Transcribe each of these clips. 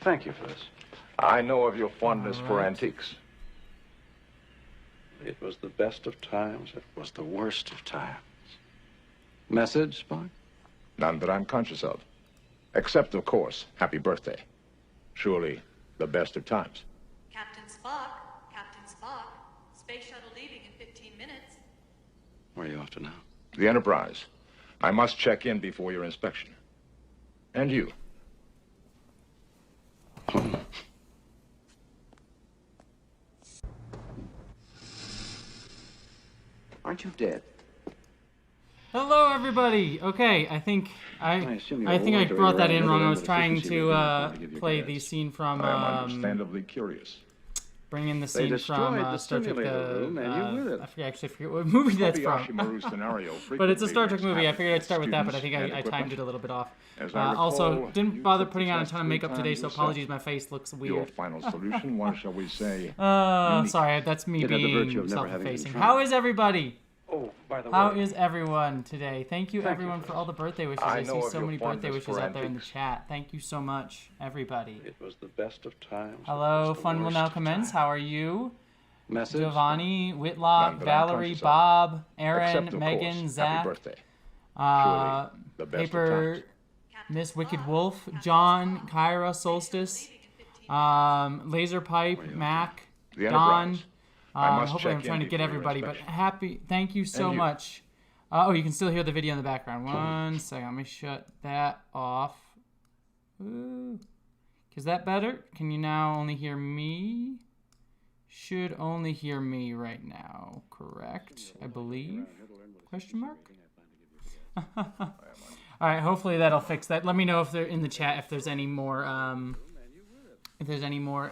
thank you for this. I know of your fondness for antiques. It was the best of times. It was the worst of times. Message, Spock? None that I'm conscious of. Except, of course, happy birthday. Surely the best of times. Captain Spock, Captain Spock. Space shuttle leaving in 15 minutes. Where are you off to now? The Enterprise. I must check in before your inspection. And you. Aren't you dead? Hello, everybody. Okay, I think I brought that in wrong. I was trying to play the scene from I am understandably curious. bring in the scene from Star Trek. I forget what movie that's from. But it's a Star Trek movie. I figured I'd start with that, but I think I timed it a little bit off. Also, didn't bother putting on a ton of makeup today, so apologies. My face looks weird. Your final solution, what shall we say? Sorry, that's me being self-effacing. How is everybody? Oh, by the way. How is everyone today? Thank you everyone for all the birthday wishes. I see so many birthday wishes out there in the chat. Thank you so much, everybody. It was the best of times. Hello, fun will now commence. How are you? Message? Giovanni, Whitlock, Valerie, Bob, Aaron, Megan, Zach, Paper, Miss Wicked Wolf, John, Kyra, Solstice, Laser Pipe, Mac, Don. Hopefully I'm trying to get everybody, but thank you so much. Oh, you can still hear the video in the background. One second, let me shut that off. Ooh. Is that better? Can you now only hear me? Should only hear me right now, correct? I believe? Question mark? Alright, hopefully that'll fix that. Let me know if they're in the chat if there's any more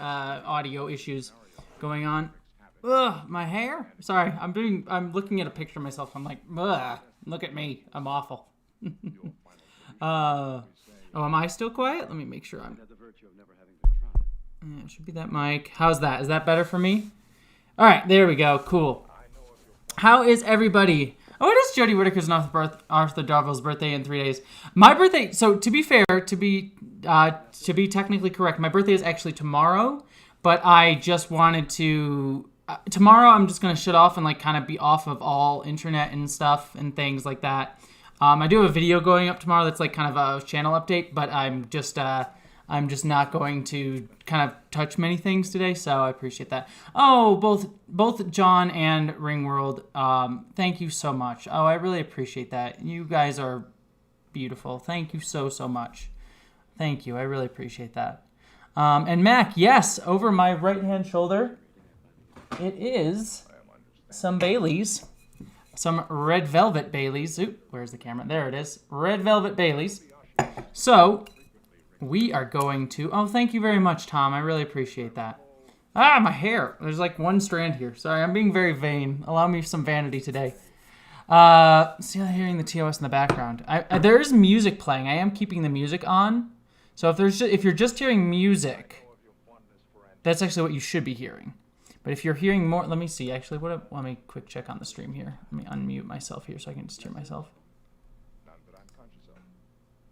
audio issues going on. Ugh, my hair? Sorry, I'm looking at a picture of myself. I'm like, ugh, look at me. I'm awful. Oh, am I still quiet? Let me make sure I'm... Yeah, it should be that mic. How's that? Is that better for me? All right, there we go. Cool. How is everybody? Oh, it is Jodie Whittaker's and Arthur Darvill's birthday in 3 days. My birthday, so to be fair, to be technically correct, my birthday is actually tomorrow, but I just wanted to... tomorrow I'm just going to shut off and like kind of be off of all internet and stuff and things like that. I do have a video going up tomorrow that's like kind of a channel update, but I'm just not going to kind of touch many things today, so I appreciate that. Oh, both John and Ringworld, thank you so much. Oh, I really appreciate that. You guys are beautiful. Thank you so much. Thank you. I really appreciate that. And Mac, yes, over my right-hand shoulder, it is some Baileys, some red velvet Baileys. Oop, where's the camera? There it is. Red velvet Baileys. So, we are going to... Oh, thank you very much, Tom. I really appreciate that. Ah, my hair. There's like one strand here. Sorry, I'm being very vain. Allow me some vanity today. See, I'm hearing the TOS in the background. There is music playing. I am keeping the music on. So if you're just hearing music, that's actually what you should be hearing. But if you're hearing more, let me see. Actually, let me quick check on the stream here. Let me unmute myself here so I can just hear myself. None that I'm conscious of.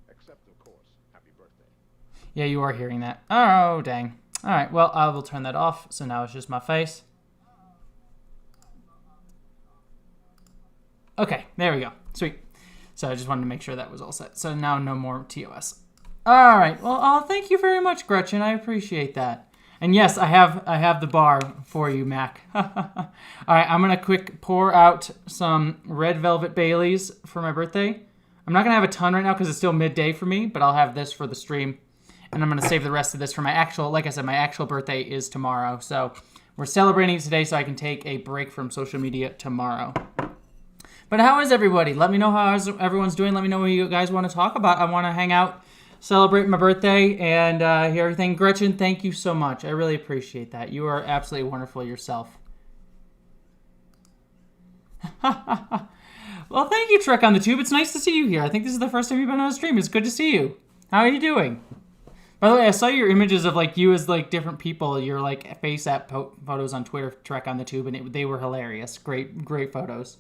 Except, of course, happy birthday. Yeah, you are hearing that. Oh, dang. All right, well, I will turn that off. So now it's just my face. Okay, there we go. Sweet. So I just wanted to make sure that was all set. So now no more TOS. All right. Well, thank you very much, Gretchen. I appreciate that. And yes, I have the bar for you, Mac. All right, I'm gonna quick pour out some red velvet Baileys for my birthday. I'm not gonna have a ton right now because it's still midday for me, but I'll have this for the stream, and I'm gonna save the rest of this for my actual. Like I said, my actual birthday is tomorrow, so we're celebrating it today, so I can take a break from social media tomorrow. But how is everybody? Let me know how everyone's doing. Let me know what you guys want to talk about. I want to hang out, celebrate my birthday, and hear everything. Gretchen, thank you so much. I really appreciate that. You are absolutely wonderful yourself. Well, thank you, Trek on the Tube. It's nice to see you here. I think this is the first time you've been on a stream. It's good to see you. How are you doing? By the way, I saw your images of like you as like different people. Your like face app photos on Twitter, Trek on the Tube, and they were hilarious. Great photos.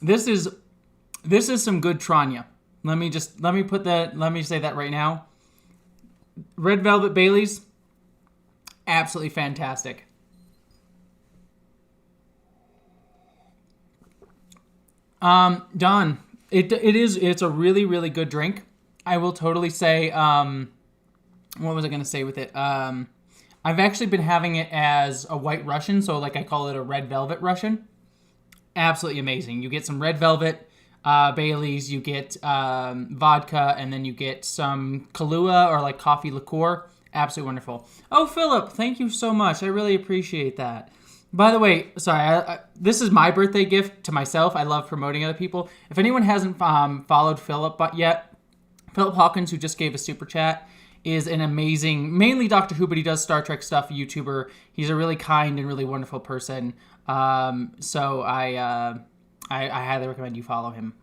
This is some good Tranya. Let me say that right now. Red Velvet Baileys, absolutely fantastic. Don, it's a really, really good drink. I will totally say, what was I going to say with it? I've actually been having it as a white Russian, so like I call it a red velvet Russian. Absolutely amazing. You get some red velvet Baileys, you get vodka, and then you get some Kahlua or like coffee liqueur. Absolutely wonderful. Oh, Philip, thank you so much. I really appreciate that. By the way, sorry, this is my birthday gift to myself. I love promoting other people. If anyone hasn't followed Philip yet, Philip Hawkins, who just gave a super chat, is an amazing, mainly Doctor Who, but he does Star Trek stuff, YouTuber. He's a really kind and really wonderful person. So I highly recommend you follow him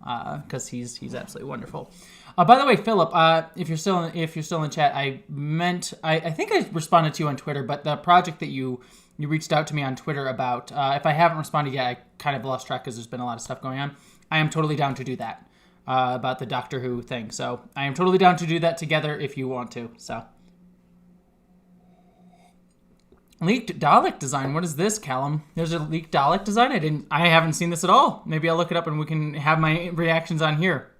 because he's absolutely wonderful. By the way, Philip, if you're still in chat, I think I responded to you on Twitter, but the project that you reached out to me on Twitter about, if I haven't responded yet, I kind of lost track because there's been a lot of stuff going on. I am totally down to do that about the Doctor Who thing. So I am totally down to do that together if you want to. So leaked Dalek design. What is this, Callum? There's a leaked Dalek design. I haven't seen this at all. Maybe I'll look it up and we can have my reactions on here.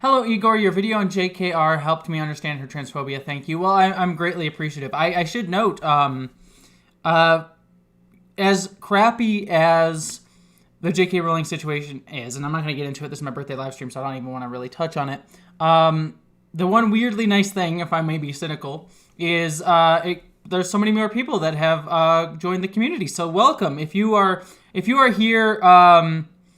Hello, Igor. Your video on JKR helped me understand her transphobia. Thank you. Well, I'm greatly appreciative. I should note, as crappy as the J.K. Rowling situation is, and I'm not going to get into it, this is my birthday live stream, so I don't even want to really touch on it. The one weirdly nice thing, if I may be cynical, is there's so many more people that have joined the community. So welcome. If you are here,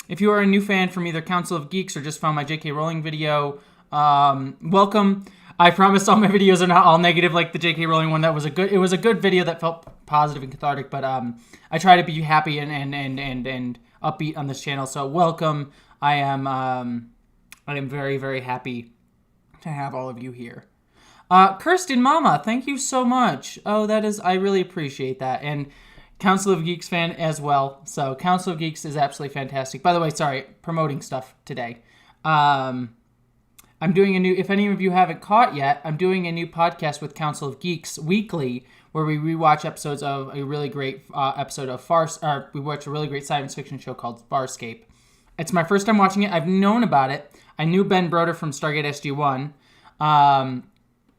if you are a new fan from either Council of Geeks or just found my J.K. Rowling video, welcome. I promise all my videos are not all negative like the J.K. Rowling one. It was a good video that felt positive and cathartic, but I try to be happy and upbeat on this channel. So welcome. I am very, very happy to have all of you here. Kirsten Mama, thank you so much. Oh, I really appreciate that. And Council of Geeks fan as well. So Council of Geeks is absolutely fantastic. By the way, sorry, promoting stuff today. I'm doing if any of you haven't caught yet, I'm doing a new podcast with Council of Geeks weekly where we rewatch episodes of a really great episode of we watch a really great science fiction show called Farscape. It's my first time watching it. I've known about it. I knew Ben Broder from Stargate SG-1.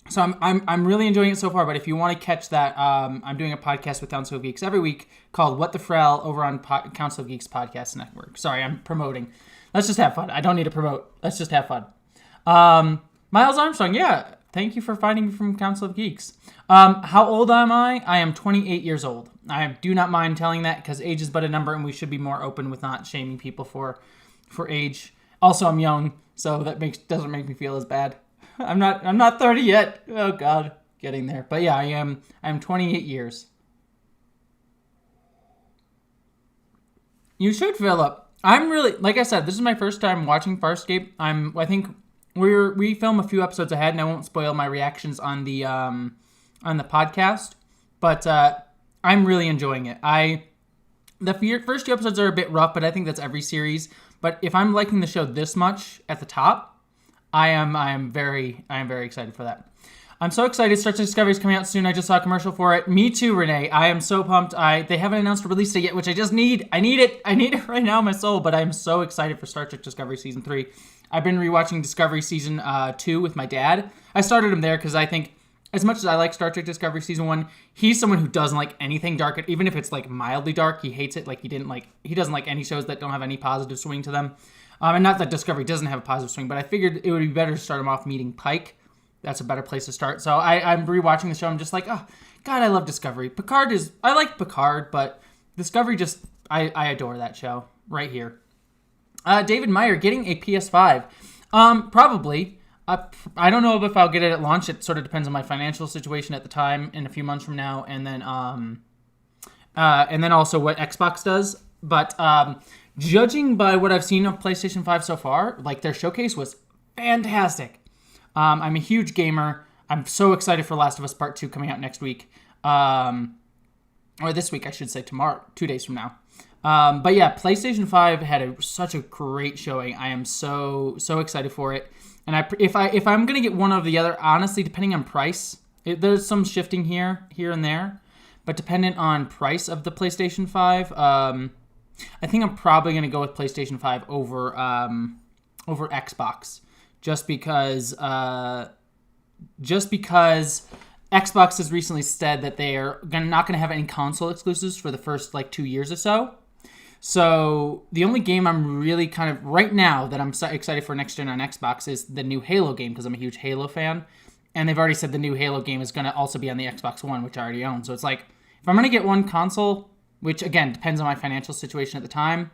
So I'm really enjoying it so far, but if you want to catch that, I'm doing a podcast with Council of Geeks every week called What the Frel over on Council of Geeks Podcast Network. Sorry, I'm promoting. Let's just have fun. I don't need to promote. Let's just have fun. Miles Armstrong, yeah, thank you for finding me from Council of Geeks. How old am I? I am 28 years old. I do not mind telling that because age is but a number and we should be more open with not shaming people for age. Also, I'm young, so that doesn't make me feel as bad. I'm not 30 yet. Oh God, getting there. But yeah, I'm 28 years. You should, Philip. I'm really, like I said, this is my first time watching Farscape. I think we film a few episodes ahead, and I won't spoil my reactions on the podcast. But I'm really enjoying it. The first two episodes are a bit rough, but I think that's every series. But if I'm liking the show this much at the top, I am very excited for that. I'm so excited. Star Trek Discovery is coming out soon. I just saw a commercial for it. Me too, Renee. I am so pumped. They haven't announced a release date yet, which I just need. I need it. I need it right now in my soul. But I'm so excited for Star Trek Discovery Season 3. I've been rewatching Discovery Season 2 with my dad. I started him there because I think, as much as I like Star Trek Discovery Season 1, he's someone who doesn't like anything dark. Even if it's like mildly dark, he hates it. Like he doesn't like any shows that don't have any positive swing to them. And not that Discovery doesn't have a positive swing, but I figured it would be better to start him off meeting Pike. That's a better place to start. So I'm rewatching the show. I'm just like, oh, God, I love Discovery. I like Picard, but Discovery I adore that show right here. David Meyer, getting a PS5. Probably. I don't know if I'll get it at launch. It sort of depends on my financial situation at the time in a few months from now. And then also what Xbox does. But judging by what I've seen of PlayStation 5 so far, like their showcase was fantastic. I'm a huge gamer. I'm so excited for Last of Us Part 2 coming out next week. Or this week, I should say, tomorrow, 2 days from now. But yeah, PlayStation 5 had such a great showing. I am so excited for it. And if I'm gonna get one or the other, honestly, depending on price, there's some shifting here and there, but dependent on price of the PlayStation 5, I think I'm probably gonna go with PlayStation 5 over Xbox, just because Xbox has recently said that they are not going to have any console exclusives for the first 2 years or so. So the only game I'm really kind of right now that I'm excited for next gen on Xbox is the new Halo game, because I'm a huge Halo fan. And they've already said the new Halo game is going to also be on the Xbox One, which I already own. So it's like, if I'm going to get one console, which again depends on my financial situation at the time,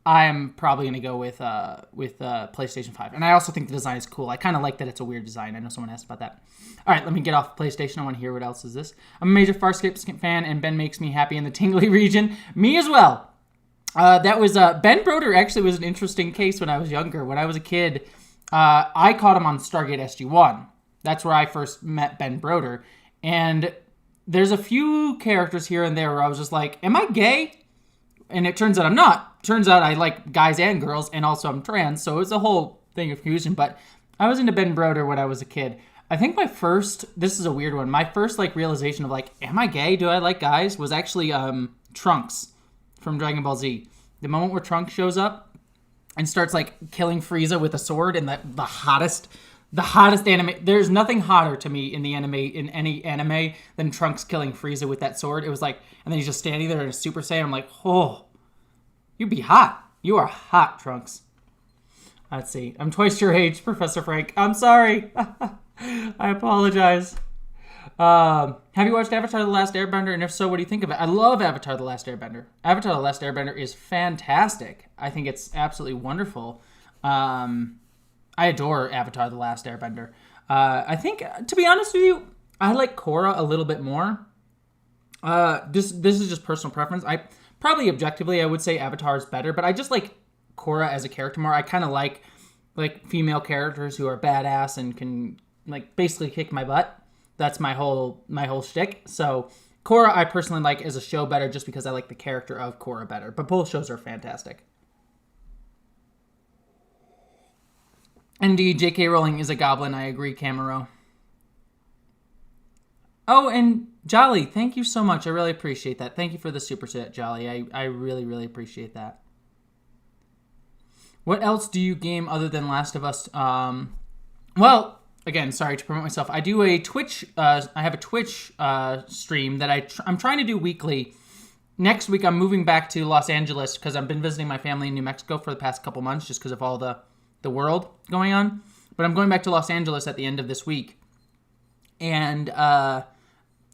I am probably going to go with PlayStation 5. And I also think the design is cool. I kind of like that it's a weird design. I know someone asked about that. All right, let me get off PlayStation. I want to hear what else is this. I'm a major Farscape fan, and Ben makes me happy in the tingly region. Me as well. That was Ben Broder actually was an interesting case when I was younger. When I was a kid, I caught him on Stargate SG-1. That's where I first met Ben Broder. And there's a few characters here and there where I was just like, am I gay? And it turns out I'm not. Turns out I like guys and girls, and also I'm trans, so it's a whole thing of confusion. But I was into Ben Broder when I was a kid. I think this is a weird one, my first realization of am I gay? Do I like guys? Was actually Trunks from Dragon Ball Z. The moment where Trunks shows up and starts killing Frieza with a sword, and the hottest anime. There's nothing hotter to me in any anime than Trunks killing Frieza with that sword. It was and then he's just standing there in a Super Saiyan. I'm like, oh, you be hot. You are hot, Trunks. Let's see. I'm twice your age, Professor Frank. I'm sorry. I apologize. Have you watched Avatar: The Last Airbender? And if so, what do you think of it? I love Avatar: The Last Airbender. Avatar: The Last Airbender is fantastic. I think it's absolutely wonderful. I adore Avatar: The Last Airbender. I think, to be honest with you, I like Korra a little bit more. This is just personal preference. Probably objectively, I would say Avatar is better, but I just like Korra as a character more. I kind of like female characters who are badass and can basically kick my butt. That's my whole shtick. So Korra I personally like as a show better, just because I like the character of Korra better. But both shows are fantastic. Indeed, J.K. Rowling is a goblin. I agree, Camaro. Oh, and Jolly, thank you so much. I really appreciate that. Thank you for the super chat, Jolly. I really, really appreciate that. What else do you game other than Last of Us? Well, again, sorry to promote myself. I do a Twitch. I have a Twitch stream that I'm trying to do weekly. Next week, I'm moving back to Los Angeles because I've been visiting my family in New Mexico for the past couple months, just because of all the world going on. But I'm going back to Los Angeles at the end of this week, and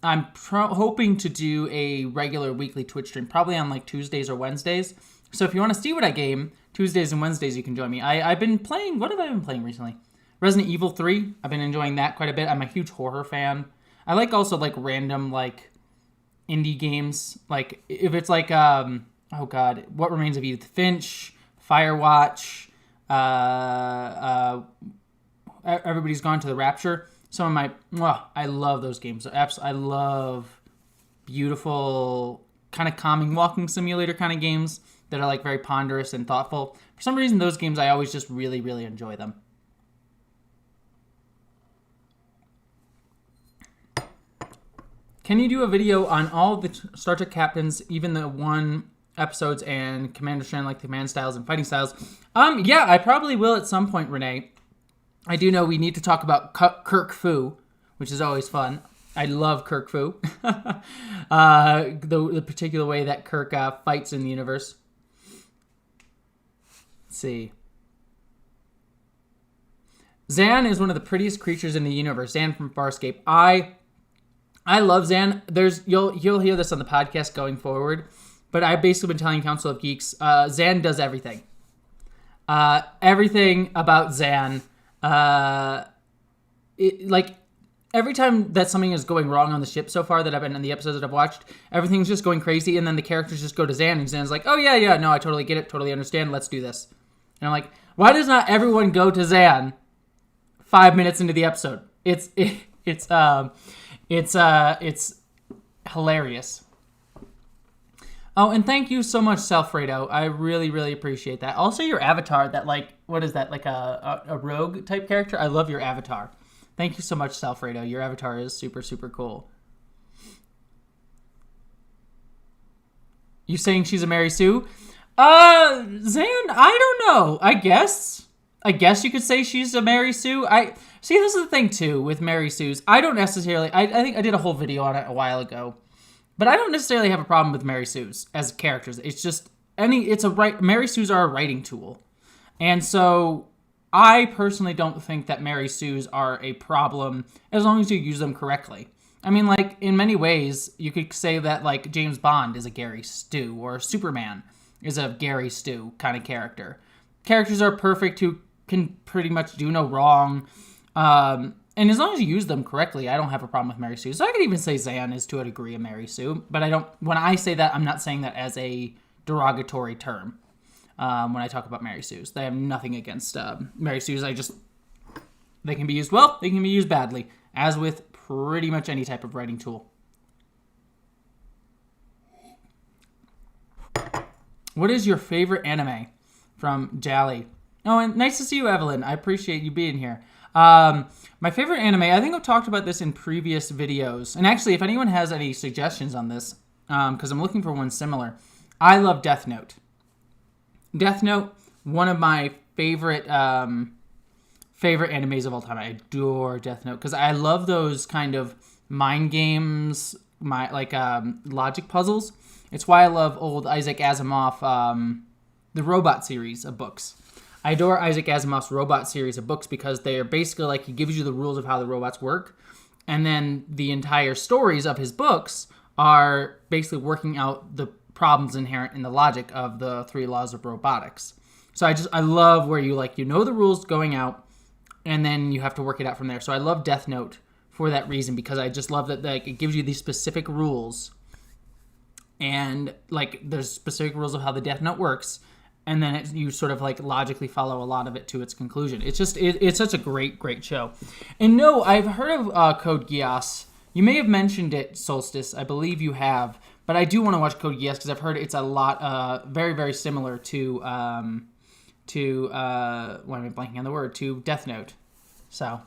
I'm hoping to do a regular weekly Twitch stream, probably on Tuesdays or Wednesdays. So if you want to see what I game Tuesdays and Wednesdays, you can join me. I've been playing. What have I been playing recently? Resident Evil 3. I've been enjoying that quite a bit. I'm a huge horror fan. I like also random indie games. If it's oh god, What Remains of Edith Finch, Firewatch, Everybody's Gone to the Rapture. Some of my, I love those games. I love beautiful, kind of calming walking simulator kind of games that are very ponderous and thoughtful. For some reason, those games, I always just really, really enjoy them. Can you do a video on all the Star Trek captains, even the one episodes and Commander Strand, command styles and fighting styles? Yeah, I probably will at some point, Renee. I do know we need to talk about Kirk Fu, which is always fun. I love Kirk Fu. The particular way that Kirk fights in the universe. Let's see. Zan is one of the prettiest creatures in the universe. Zan from Farscape. I love Zan. You'll hear this on the podcast going forward, but I've basically been telling Council of Geeks, Zan does everything. Everything about Zan. Every time that something is going wrong on the ship so far that I've been in the episodes that I've watched, everything's just going crazy, and then the characters just go to Zan, and Zan's like, oh yeah, no, I totally get it, totally understand, let's do this. And I'm like, why does not everyone go to Zan 5 minutes into the episode? It's hilarious. Oh, and thank you so much, Selfredo. I really, really appreciate that. Also, your avatar, that, like, what is that, like a rogue type character? I love your avatar. Thank you so much, Selfredo. Your avatar is super, super cool. You saying she's a Mary Sue? Zan, I don't know. I guess you could say she's a Mary Sue. See, this is the thing, too, with Mary Sues. I don't necessarily... I think I did a whole video on it a while ago. But I don't necessarily have a problem with Mary Sues as characters. It's just... Mary Sues are a writing tool. And so... I personally don't think that Mary Sues are a problem as long as you use them correctly. I mean, like, in many ways, you could say that, like, James Bond is a Gary Stu, or Superman is a Gary Stu kind of character. Characters are perfect who can pretty much do no wrong. And as long as you use them correctly, I don't have a problem with Mary Sue. So I could even say Zan is, to a degree, a Mary Sue. But I don't... When I say that, I'm not saying that as a derogatory term. When I talk about Mary Sues, I have nothing against Mary Sues. They can be used well, they can be used badly, as with pretty much any type of writing tool. What is your favorite anime? From Jally. Oh, and nice to see you, Evelyn. I appreciate you being here. My favorite anime, I think I've talked about this in previous videos. And actually, if anyone has any suggestions on this, because I'm looking for one similar, I love Death Note. Death Note, one of my favorite animes of all time. I adore Death Note because I love those kind of mind games, logic puzzles. It's why I love old Isaac Asimov, the Robot series of books. I adore Isaac Asimov's Robot series of books because they are basically like he gives you the rules of how the robots work, and then the entire stories of his books are basically working out the problems inherent in the logic of the 3 laws of robotics. So I love where you know the rules going out and then you have to work it out from there. So I love Death Note for that reason because I just love that it gives you these specific rules and there's specific rules of how the Death Note works and then you sort of logically follow a lot of it to its conclusion. It's just it's such a great show. And no, I've heard of Code Geass. You may have mentioned it, Solstice. I believe you have. But I do want to watch Code Geass because I've heard it's a lot, very, very similar to why am I blanking on the word? To Death Note. So.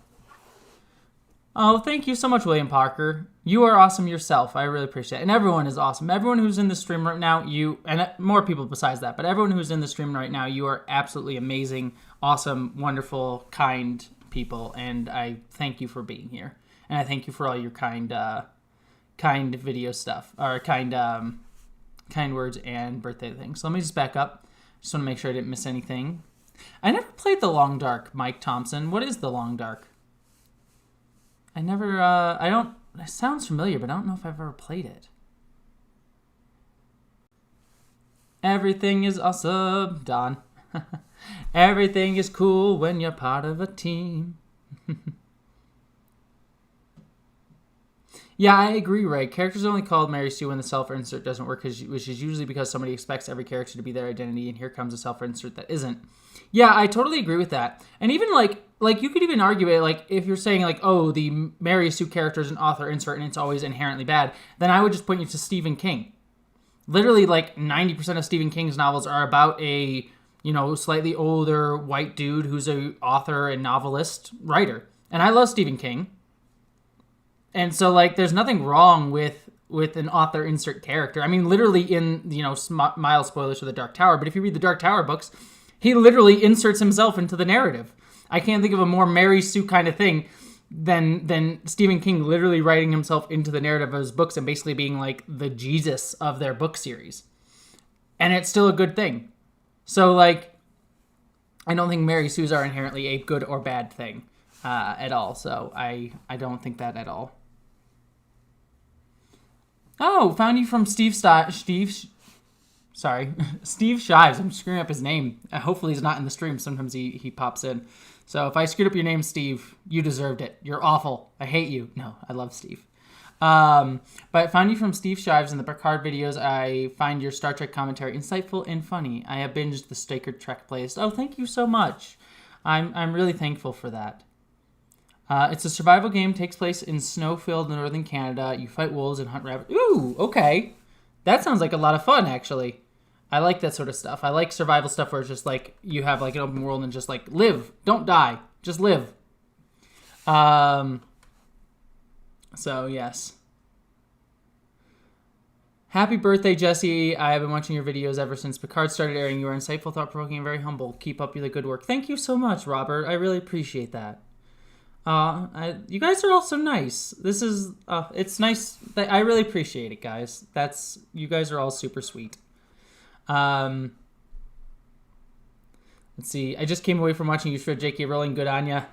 Oh, thank you so much, William Parker. You are awesome yourself. I really appreciate it. And everyone is awesome. Everyone who's in the stream right now, and more people besides that, but everyone who's in the stream right now, you are absolutely amazing, awesome, wonderful, kind people. And I thank you for being here. And I thank you for all your kind video stuff, or kind words and birthday things. So let me just back up. Just want to make sure I didn't miss anything. I never played The Long Dark, Mike Thompson. What is The Long Dark? I never, it sounds familiar, but I don't know if I've ever played it. Everything is awesome, Don. Everything is cool when you're part of a team. Yeah, I agree, Ray. Characters are only called Mary Sue when the self-insert doesn't work, which is usually because somebody expects every character to be their identity, and here comes a self-insert that isn't. Yeah, I totally agree with that. And even, you could even argue it, if you're saying, oh, the Mary Sue character is an author insert and it's always inherently bad, then I would just point you to Stephen King. Literally, 90% of Stephen King's novels are about a, slightly older white dude who's a author and novelist writer. And I love Stephen King. And so, there's nothing wrong with an author insert character. I mean, literally in, mild spoilers for The Dark Tower, but if you read the Dark Tower books, he literally inserts himself into the narrative. I can't think of a more Mary Sue kind of thing than Stephen King literally writing himself into the narrative of his books and basically being the Jesus of their book series. And it's still a good thing. So, I don't think Mary Sues are inherently a good or bad thing at all. So I don't think that at all. Oh, found you from Steve Shives. I'm screwing up his name. Hopefully he's not in the stream. Sometimes he pops in. So if I screwed up your name, Steve, you deserved it. You're awful. I hate you. No, I love Steve. But I found you from Steve Shives in the Picard videos. I find your Star Trek commentary insightful and funny. I have binged the Staker Trek playlist. Oh, thank you so much. I'm really thankful for that. It's a survival game, takes place in snow-filled northern Canada. You fight wolves and hunt rabbits. Ooh, okay. That sounds like a lot of fun, actually. I like that sort of stuff. I like survival stuff where it's just like you have like an open world and just like live, don't die, just live. So yes. Happy birthday, Jesse. I have been watching your videos ever since Picard started airing. You are insightful, thought-provoking, and very humble. Keep up the good work. Thank you so much, Robert. I really appreciate that. You guys are all so nice. This is, it's nice. I really appreciate it, guys. You guys are all super sweet. Let's see. I just came away from watching you show J.K. Rowling. Good on ya.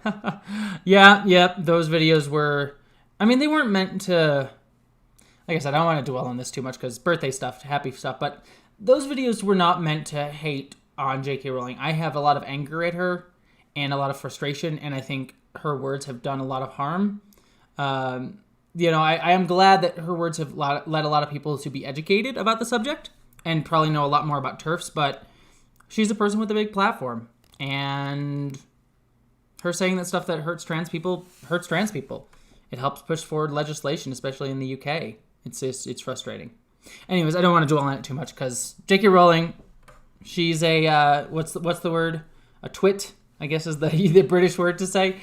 Yeah. Those videos were, I mean, they weren't meant to, like I said, I don't want to dwell on this too much because birthday stuff, happy stuff, but those videos were not meant to hate on J.K. Rowling. I have a lot of anger at her and a lot of frustration, and I think her words have done a lot of harm. I am glad that her words have led a lot of people to be educated about the subject and probably know a lot more about TERFs, but she's a person with a big platform, and her saying that stuff that hurts trans people. It helps push forward legislation, especially in the UK. It's frustrating. Anyways, I don't want to dwell on it too much because J.K. Rowling, she's a what's the word? A twit, I guess is the British word to say.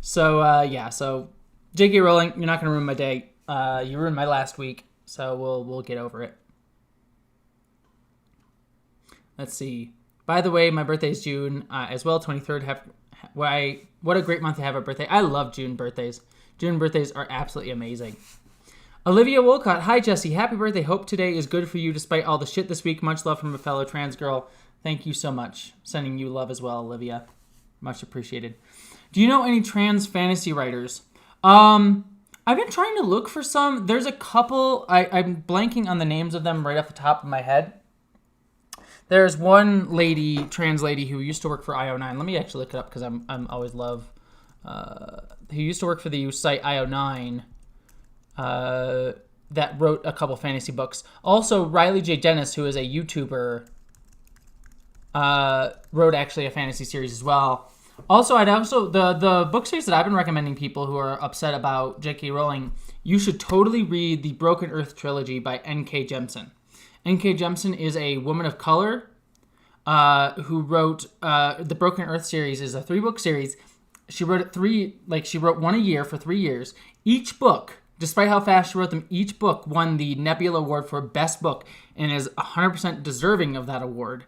So J.K. Rowling, you're not gonna ruin my day. You ruined my last week, so we'll get over it. Let's see. By the way, my birthday is June as well, 23rd. What a great month to have a birthday. I love June birthdays. June birthdays are absolutely amazing. Olivia Wolcott. Hi, Jesse. Happy birthday. Hope today is good for you despite all the shit this week. Much love from a fellow trans girl. Thank you so much. Sending you love as well, Olivia. Much appreciated. Do you know any trans fantasy writers? I've been trying to look for some. There's a couple. I'm blanking on the names of them right off the top of my head. There's one lady, trans lady, who used to work for IO9. Let me actually look it up because I'm always love. Who used to work for the site IO9. That wrote a couple fantasy books. Also, Riley J. Dennis, who is a YouTuber, wrote actually a fantasy series as well. Also, the book series that I've been recommending people who are upset about J.K. Rowling, you should totally read the Broken Earth trilogy by N.K. Jemisin. N.K. Jemisin is a woman of color who wrote the Broken Earth series. Is a 3-book series. She wrote she wrote one a year for 3 years. Each book, despite how fast she wrote them, each book won the Nebula Award for Best Book and is 100% deserving of that award.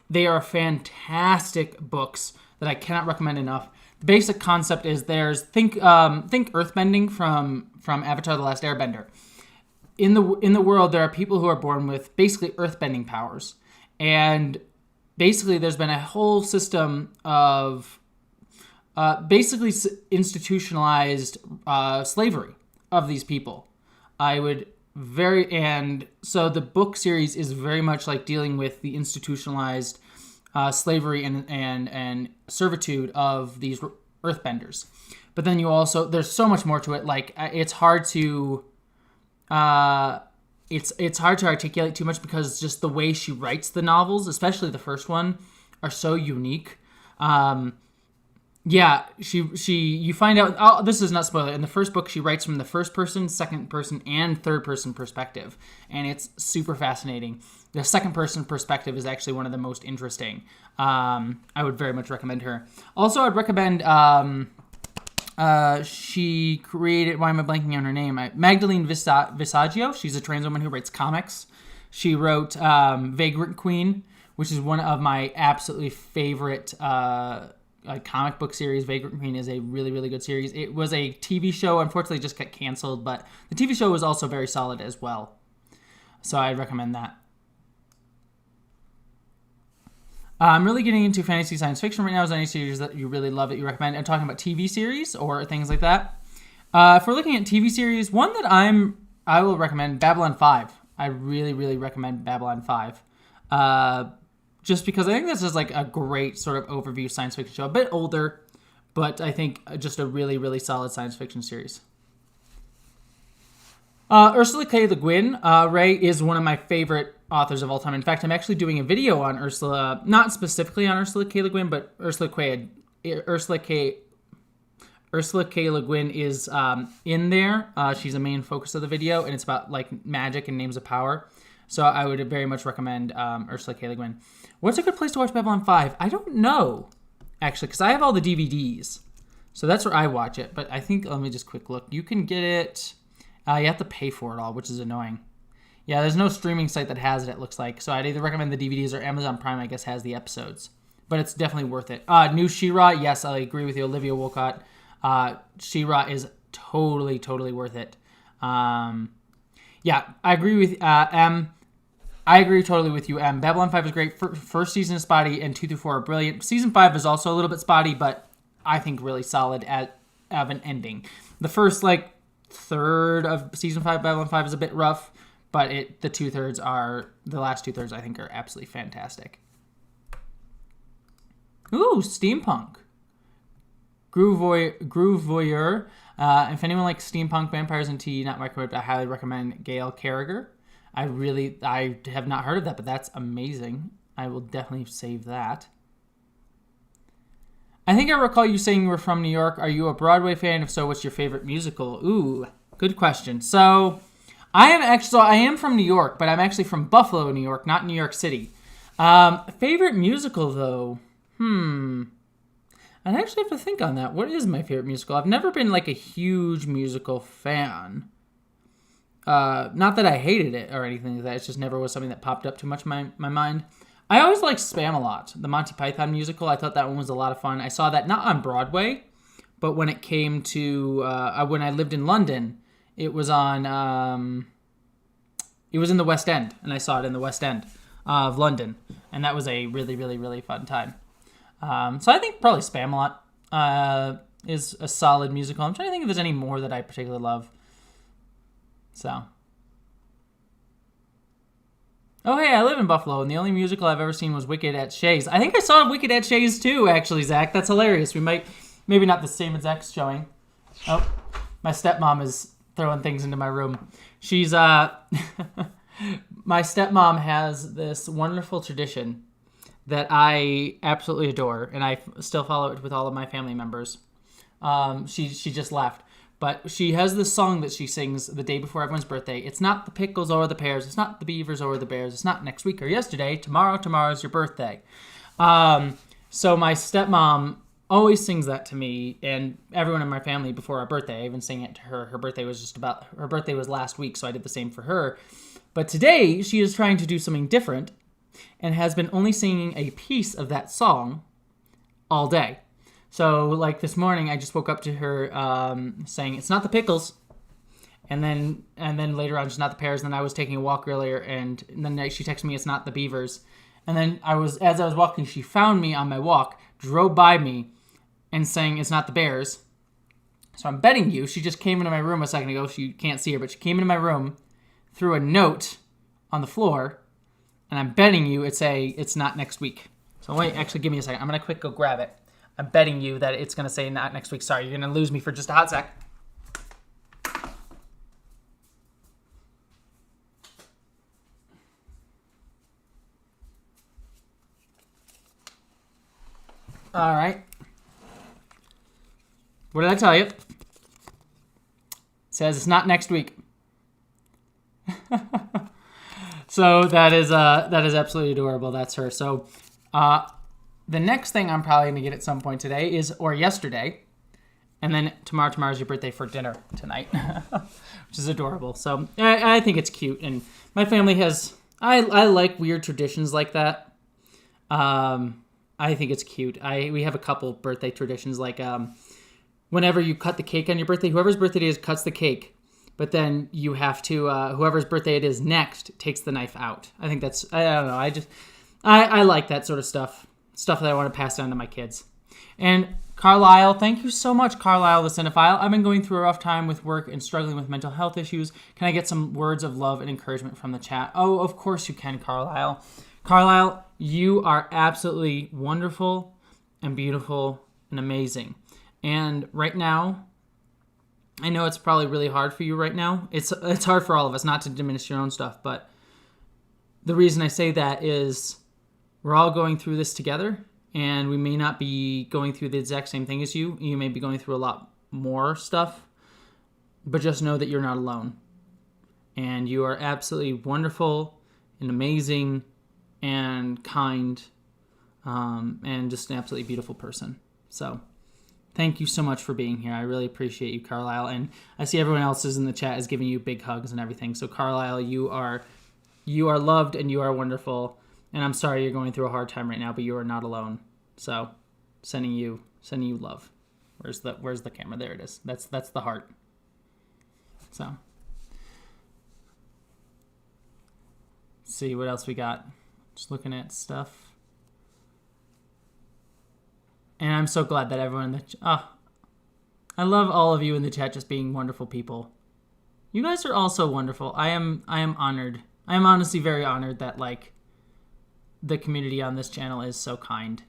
They are fantastic books that I cannot recommend enough. The basic concept is think earthbending from Avatar: The Last Airbender. In the world, there are people who are born with basically earthbending powers, and basically there's been a whole system of basically institutionalized slavery of these people. And so the book series is very much like dealing with the institutionalized slavery and servitude of these earthbenders. But then there's so much more to it. Like it's hard to articulate too much because just the way she writes the novels, especially the first one, are so unique. You find out, this is not spoiler, in the first book she writes from the first person, second person, and third person perspective, and it's super fascinating. The second person perspective is actually one of the most interesting. I would very much recommend her. Also, I'd recommend, she created, why am I blanking on her name? Magdalene Visaggio. She's a trans woman who writes comics. She wrote Vagrant Queen, which is one of my absolutely favorite comic book series. Vagrant Queen is a really, really good series. It was a TV show. Unfortunately, it just got canceled, but the TV show was also very solid as well. So I'd recommend that. I'm really getting into fantasy science fiction right now. Is there any series that you really love that you recommend? I'm talking about TV series or things like that. If we're looking at TV series, one that I will recommend, Babylon 5. I really, really recommend Babylon 5. Just because I think this is like a great sort of overview science fiction show. A bit older, but I think just a really, really solid science fiction series. Ursula K. Le Guin. Ray is one of my favorite authors of all time. In fact, I'm actually doing a video on Ursula, not specifically on Ursula K. Le Guin, but Ursula K. Ursula K. Le Guin is in there. She's the main focus of the video, and it's about like magic and names of power. So I would very much recommend Ursula K. Le Guin. What's a good place to watch Babylon 5? I don't know, actually, because I have all the DVDs. So that's where I watch it. But I think, let me just quick look. You can get it, you have to pay for it all, which is annoying. Yeah, there's no streaming site that has it looks like. So I'd either recommend the DVDs or Amazon Prime, I guess, has the episodes. But it's definitely worth it. New She-Ra, yes, I agree with you. Olivia Wolcott. She-Ra is totally, totally worth it. Yeah, I agree with M. I agree totally with you, M. Babylon 5 is great. First season is spotty, and 2 through 4 are brilliant. Season 5 is also a little bit spotty, but I think really solid of an ending. The first, like, third of season 5, Babylon 5 is a bit rough, but the last 2/3 I think are absolutely fantastic. Ooh, steampunk. Groove Voyeur. If anyone likes steampunk, vampires, and tea, not microwave, I highly recommend Gail Carriger. I have not heard of that, but that's amazing. I will definitely save that. I think I recall you saying you were from New York. Are you a Broadway fan? If so, what's your favorite musical? Ooh, good question. So, I am from New York, but I'm actually from Buffalo, New York, not New York City. Favorite musical, though? I'd actually have to think on that. What is my favorite musical? I've never been like a huge musical fan. Not that I hated it or anything like that. It just never was something that popped up too much in my mind. I always liked Spam-A-Lot, the Monty Python musical. I thought that one was a lot of fun. I saw that not on Broadway, but when it came to when I lived in London, it was on. It was in the West End, and I saw it in the West End of London, and that was a really, really, really fun time. So I think probably Spam-A-Lot is a solid musical. I'm trying to think if there's any more that I particularly love. So. Oh, hey, I live in Buffalo, and the only musical I've ever seen was Wicked at Shays. I think I saw Wicked at Shays too, actually, Zach. That's hilarious. We might, maybe not the same exact showing. Oh, my stepmom is throwing things into my room. She's, my stepmom has this wonderful tradition that I absolutely adore, and I still follow it with all of my family members. She just left. But she has this song that she sings the day before everyone's birthday. It's not the pickles or the pears. It's not the beavers or the bears. It's not next week or yesterday. Tomorrow's your birthday. So my stepmom always sings that to me and everyone in my family before our birthday. I even sang it to her. Her birthday was last week, so I did the same for her. But today, she is trying to do something different and has been only singing a piece of that song all day. So, like this morning, I just woke up to her saying, it's not the pickles. And then later on, it's not the pears. And then I was taking a walk earlier, and then she texted me, it's not the beavers. And then as I was walking, she found me on my walk, drove by me, and saying, it's not the bears. So I'm betting you, she just came into my room a second ago. You can't see her, but she came into my room, threw a note on the floor, and I'm betting you it's not next week. So wait, actually, give me a second. I'm going to quick go grab it. I'm betting you that it's going to say not next week. Sorry, you're going to lose me for just a hot sec. All right. What did I tell you? It says it's not next week. So that is absolutely adorable. That's her. So the next thing I'm probably going to get at some point today or yesterday, and then tomorrow's your birthday for dinner tonight, which is adorable. So I think it's cute, and my family has. I like weird traditions like that. I think it's cute. We have a couple birthday traditions, like whenever you cut the cake on your birthday, whoever's birthday it is cuts the cake, but then you have to whoever's birthday it is next takes the knife out. I think that's I don't know. I like that sort of stuff that I want to pass down to my kids. And Carlisle, thank you so much, Carlisle the Cinephile. I've been going through a rough time with work and struggling with mental health issues. Can I get some words of love and encouragement from the chat? Oh, of course you can, Carlisle. Carlisle, you are absolutely wonderful and beautiful and amazing. And right now, I know it's probably really hard for you right now. It's hard for all of us, not to diminish your own stuff, but the reason I say that is we're all going through this together, and we may not be going through the exact same thing as you. You may be going through a lot more stuff, but just know that you're not alone. And you are absolutely wonderful and amazing and kind, and just an absolutely beautiful person. So thank you so much for being here. I really appreciate you, Carlisle. And I see everyone else is in the chat is giving you big hugs and everything. So Carlisle, you are loved and you are wonderful. And I'm sorry you're going through a hard time right now, but you are not alone. So sending you love. Where's the camera? There it is. That's the heart. So let's see what else we got. Just looking at stuff. And I'm so glad that everyone in the I love all of you in the chat just being wonderful people. You guys are also wonderful. I am honored. I am honestly very honored that like the community on this channel is so kind.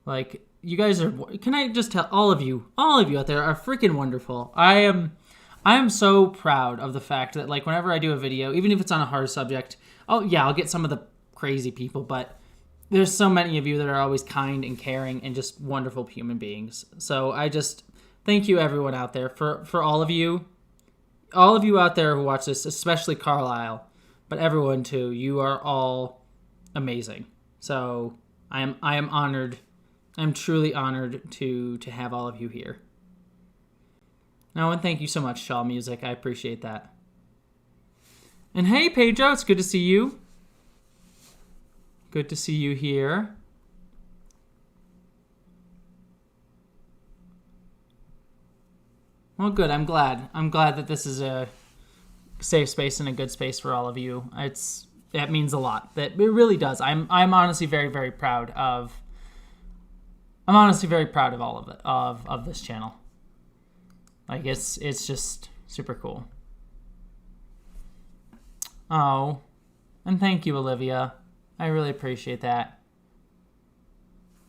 Like you guys are, can I just tell all of you out there are freaking wonderful. I am so proud of the fact that like whenever I do a video, even if it's on a hard subject, I'll get some of the crazy people, but there's so many of you that are always kind and caring and just wonderful human beings. So I just thank you everyone out there for all of you out there who watch this, especially Carlisle, but everyone too. You are all amazing. So I am honored. I'm truly honored to have all of you here. No, and thank you so much, Shaw Music. I appreciate that. And hey, Pedro, it's good to see you. Good to see you here. Well, good. I'm glad. I'm glad that this is a safe space and a good space for all of you. That means a lot. That it really does. I'm honestly very, very proud of. I'm honestly very proud of all of it, of this channel. Like it's just super cool. Oh, and thank you, Olivia. I really appreciate that.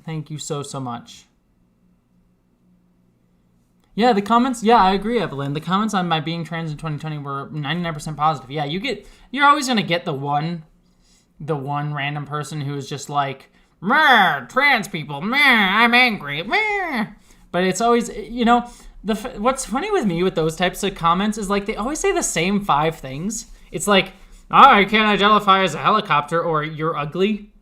Thank you so much. Yeah, the comments. Yeah, I agree, Evelyn. The comments on my being trans in 2020 were 99% positive. Yeah, you're always gonna get the one random person who is just like, meh, trans people, meh, I'm angry, meh. But it's always, what's funny with me with those types of comments is like they always say the same 5 things. It's like, I can't identify as a helicopter, or you're ugly,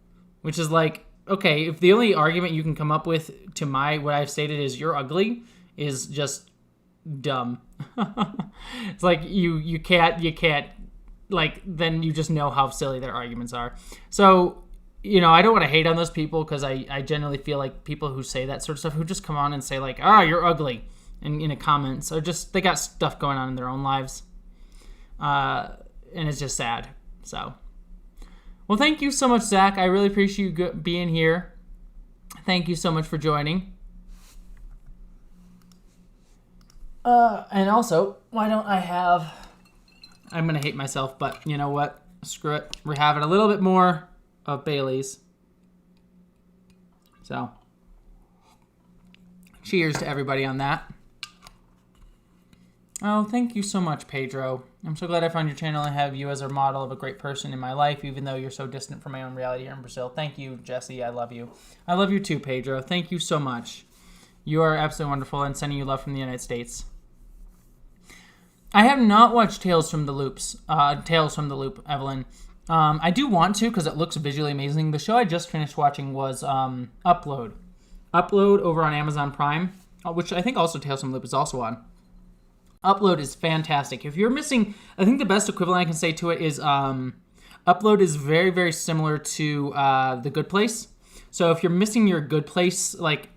which is like, okay, if the only argument you can come up with to what I've stated is you're ugly is just dumb. It's like you can't like, then you just know how silly their arguments are. So, I don't want to hate on those people because I generally feel like people who say that sort of stuff, who just come on and say like, you're ugly in a comment, or just they got stuff going on in their own lives. And it's just sad. So, well, thank you so much, Zach. I really appreciate you being here. Thank you so much for joining. And also, why don't I have... I'm going to hate myself, but you know what? Screw it. We're having a little bit more of Bailey's. So, cheers to everybody on that. Oh, thank you so much, Pedro. I'm so glad I found your channel and have you as a model of a great person in my life, even though you're so distant from my own reality here in Brazil. Thank you, Jesse. I love you. I love you too, Pedro. Thank you so much. You are absolutely wonderful, and sending you love from the United States. I have not watched Tales from the Loop, Evelyn. I do want to because it looks visually amazing. The show I just finished watching was Upload. Upload over on Amazon Prime, which I think also Tales from the Loop is also on. Upload is fantastic. If you're missing, I think the best equivalent I can say to it is Upload is very, very similar to The Good Place. So if you're missing your Good Place, like,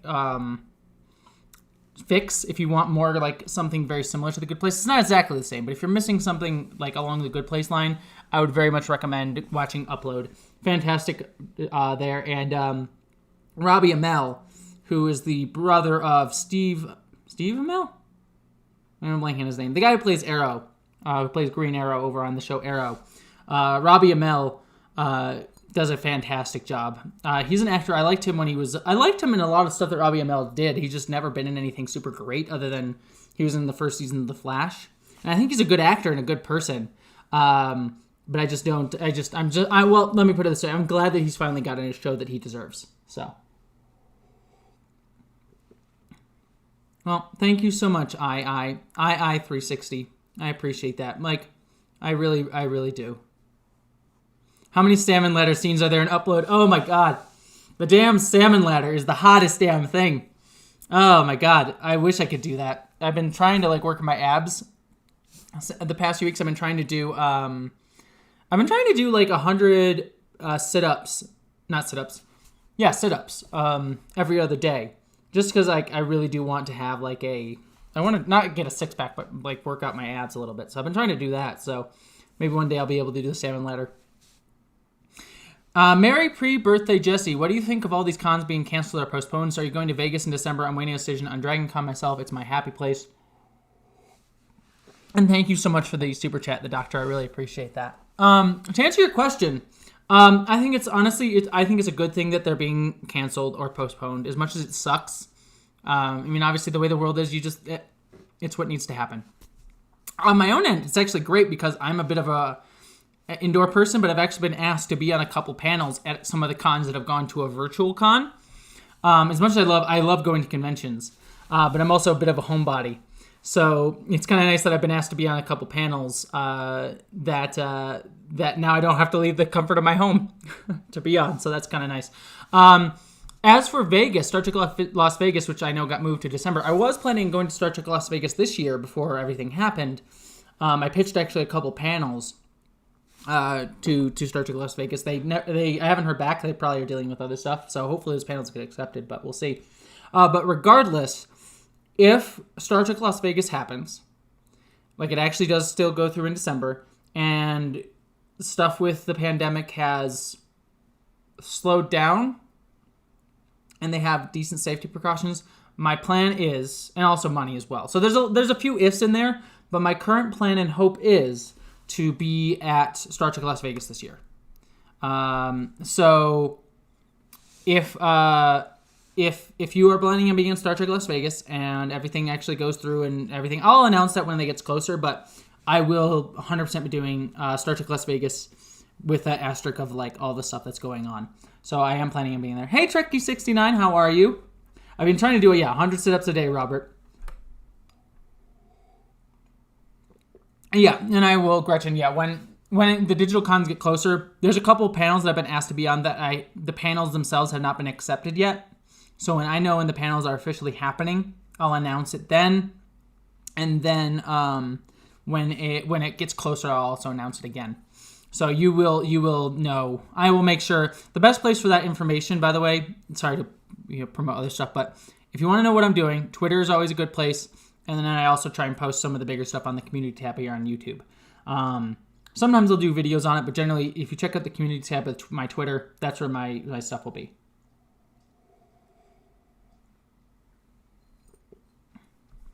fix, if you want more like something very similar to The Good Place, it's not exactly the same, but if you're missing something like along The Good Place line, I would very much recommend watching Upload. Fantastic there. And Robbie Amell, who is the brother of Steve Amell? I'm blanking on his name. The guy who plays Arrow, who plays Green Arrow over on the show Arrow. Robbie Amell does a fantastic job. He's an actor. I liked him in a lot of stuff that Robbie Amell did. He's just never been in anything super great other than he was in the first season of The Flash. And I think he's a good actor and a good person. But I just don't, well, let me put it this way. I'm glad that he's finally gotten a show that he deserves. So. Well, thank you so much, II360. I appreciate that. Like, I really do. How many salmon ladder scenes are there in Upload? Oh my god. The damn salmon ladder is the hottest damn thing. Oh my god. I wish I could do that. I've been trying to like work my abs. The past few weeks I've been trying to do like 100 sit-ups. Not sit-ups. Yeah, sit-ups. Every other day. Just because like I really do want to have like I want to not get a six-pack, but like work out my abs a little bit. So I've been trying to do that. So maybe one day I'll be able to do the salmon ladder. Merry pre-birthday, Jesse. What do you think of all these cons being canceled or postponed? So are you going to Vegas in December? I'm waiting a decision on Dragon Con myself. It's my happy place. And thank you so much for the super chat, the doctor. I really appreciate that. To answer your question, I think it's honestly, I think it's a good thing that they're being canceled or postponed. As much as it sucks, I mean, obviously the way the world is, it's what needs to happen. On my own end, it's actually great because I'm a bit of an indoor person, but I've actually been asked to be on a couple panels at some of the cons that have gone to a virtual con. As much as I love going to conventions, but I'm also a bit of a homebody. So it's kind of nice that I've been asked to be on a couple panels that now I don't have to leave the comfort of my home to be on. So that's kind of nice. As for Vegas, Star Trek Las Vegas, which I know got moved to December, I was planning on going to Star Trek Las Vegas this year before everything happened. I pitched actually a couple panels to Star Trek Las Vegas. I haven't heard back. They probably are dealing with other stuff. So hopefully those panels get accepted, but we'll see. But regardless, if Star Trek Las Vegas happens, like it actually does still go through in December, and stuff with the pandemic has slowed down, and they have decent safety precautions, my plan is, and also money as well. So there's a few ifs in there, but my current plan and hope is to be at Star Trek Las Vegas this year. So if you are planning on being in Star Trek Las Vegas and everything actually goes through and everything, I'll announce that when it gets closer, but I will 100% be doing Star Trek Las Vegas with that asterisk of like all the stuff that's going on. So I am planning on being there. Hey, Trekkie69, how are you? I've been trying to do 100 sit-ups a day, Robert. Yeah, and I will, Gretchen, when the digital cons get closer, there's a couple of panels that I've been asked to be on that the panels themselves have not been accepted yet. So when I know when the panels are officially happening, I'll announce it then. And then when it gets closer, I'll also announce it again. So you will know. I will make sure. The best place for that information, by the way, sorry to promote other stuff, but if you want to know what I'm doing, Twitter is always a good place. And then I also try and post some of the bigger stuff on the community tab here on YouTube. Sometimes I'll do videos on it, but generally, if you check out the community tab of my Twitter, that's where my stuff will be.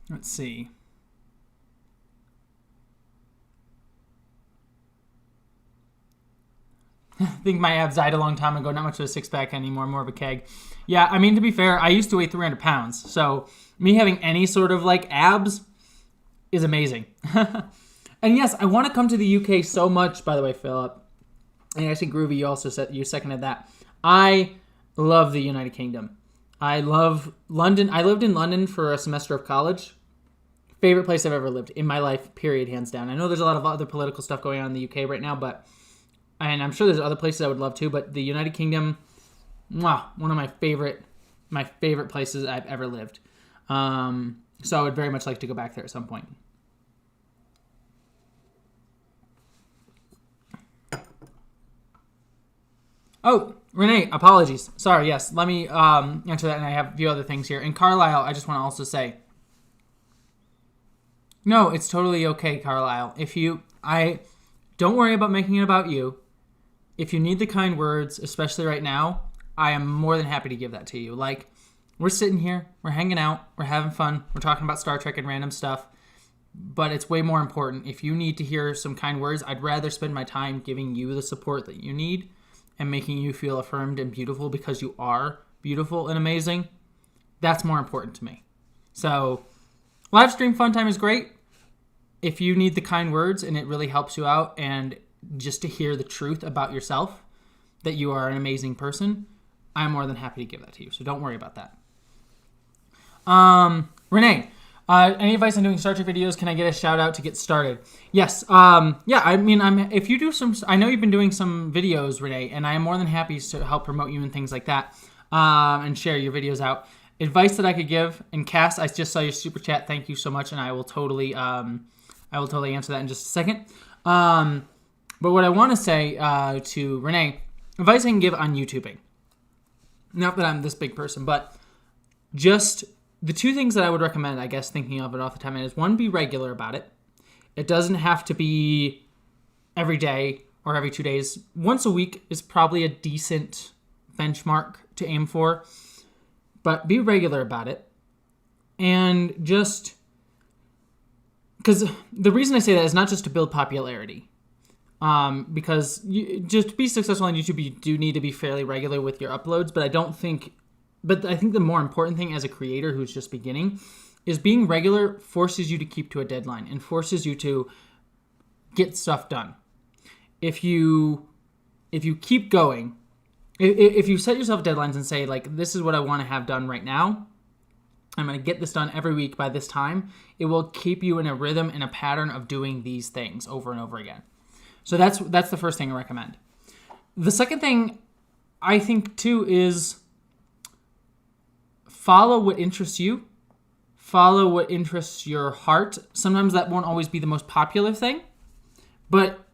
Let's see. I think my abs died a long time ago. Not much of a six-pack anymore, more of a keg. Yeah, I mean, to be fair, I used to weigh 300 pounds. So me having any sort of, like, abs is amazing. And yes, I want to come to the UK so much, by the way, Philip. And I think Groovy, you also said, you seconded that. I love the United Kingdom. I love London. I lived in London for a semester of college. Favorite place I've ever lived in my life, period, hands down. I know there's a lot of other political stuff going on in the UK right now, and I'm sure there's other places I would love to, but the United Kingdom, one of my favorite places I've ever lived. So I would very much like to go back there at some point. Oh, Renee, apologies. Sorry, yes. Let me answer that, and I have a few other things here. And Carlisle, I just want to also say, no, it's totally okay, Carlisle. Don't worry about making it about you. If you need the kind words, especially right now, I am more than happy to give that to you. Like, we're sitting here, we're hanging out, we're having fun, we're talking about Star Trek and random stuff, but it's way more important. If you need to hear some kind words, I'd rather spend my time giving you the support that you need and making you feel affirmed and beautiful because you are beautiful and amazing. That's more important to me. So, live stream fun time is great. If you need the kind words and it really helps you out and just to hear the truth about yourself, that you are an amazing person, I'm more than happy to give that to you. So don't worry about that. Renee, any advice on doing Star Trek videos? Can I get a shout out to get started? Yes. Yeah. I mean, if you do some, I know you've been doing some videos, Renee, and I am more than happy to help promote you and things like that, and share your videos out. Advice that I could give, and Cass, I just saw your super chat. Thank you so much, and I will totally answer that in just a second. But what I want to say to Renee, advice I can give on YouTubing. Not that I'm this big person, but just the two things that I would recommend, I guess, thinking of it off the top of my head, is one, be regular about it. It doesn't have to be every day or every 2 days. Once a week is probably a decent benchmark to aim for, but be regular about it. And just, because the reason I say that is not just to build popularity. Because just to be successful on YouTube, you do need to be fairly regular with your uploads, but I think the more important thing as a creator who's just beginning is being regular forces you to keep to a deadline and forces you to get stuff done. If you keep going, if you set yourself deadlines and say, like, this is what I want to have done right now, I'm going to get this done every week by this time, it will keep you in a rhythm and a pattern of doing these things over and over again. So that's the first thing I recommend. The second thing I think too is follow what interests you. Follow what interests your heart. Sometimes that won't always be the most popular thing, but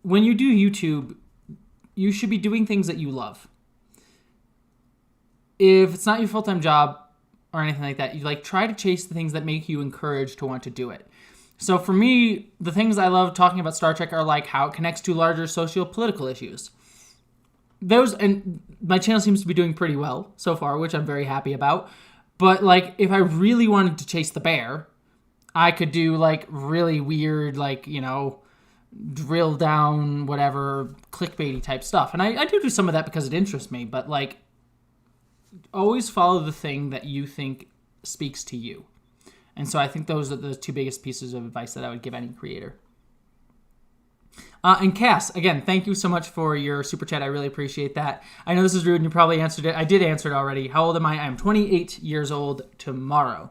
when you do YouTube, you should be doing things that you love. If it's not your full-time job or anything like that, you try to chase the things that make you encouraged to want to do it. So for me, the things I love talking about Star Trek are like how it connects to larger socio-political issues. And my channel seems to be doing pretty well so far, which I'm very happy about. But if I really wanted to chase the bear, I could do really weird, drill down, whatever, clickbaity type stuff. And I do some of that because it interests me, but always follow the thing that you think speaks to you. And so I think those are the two biggest pieces of advice that I would give any creator. And Cass, again, thank you so much for your super chat. I really appreciate that. I know this is rude and you probably answered it. I did answer it already. How old am I? I am 28 years old tomorrow.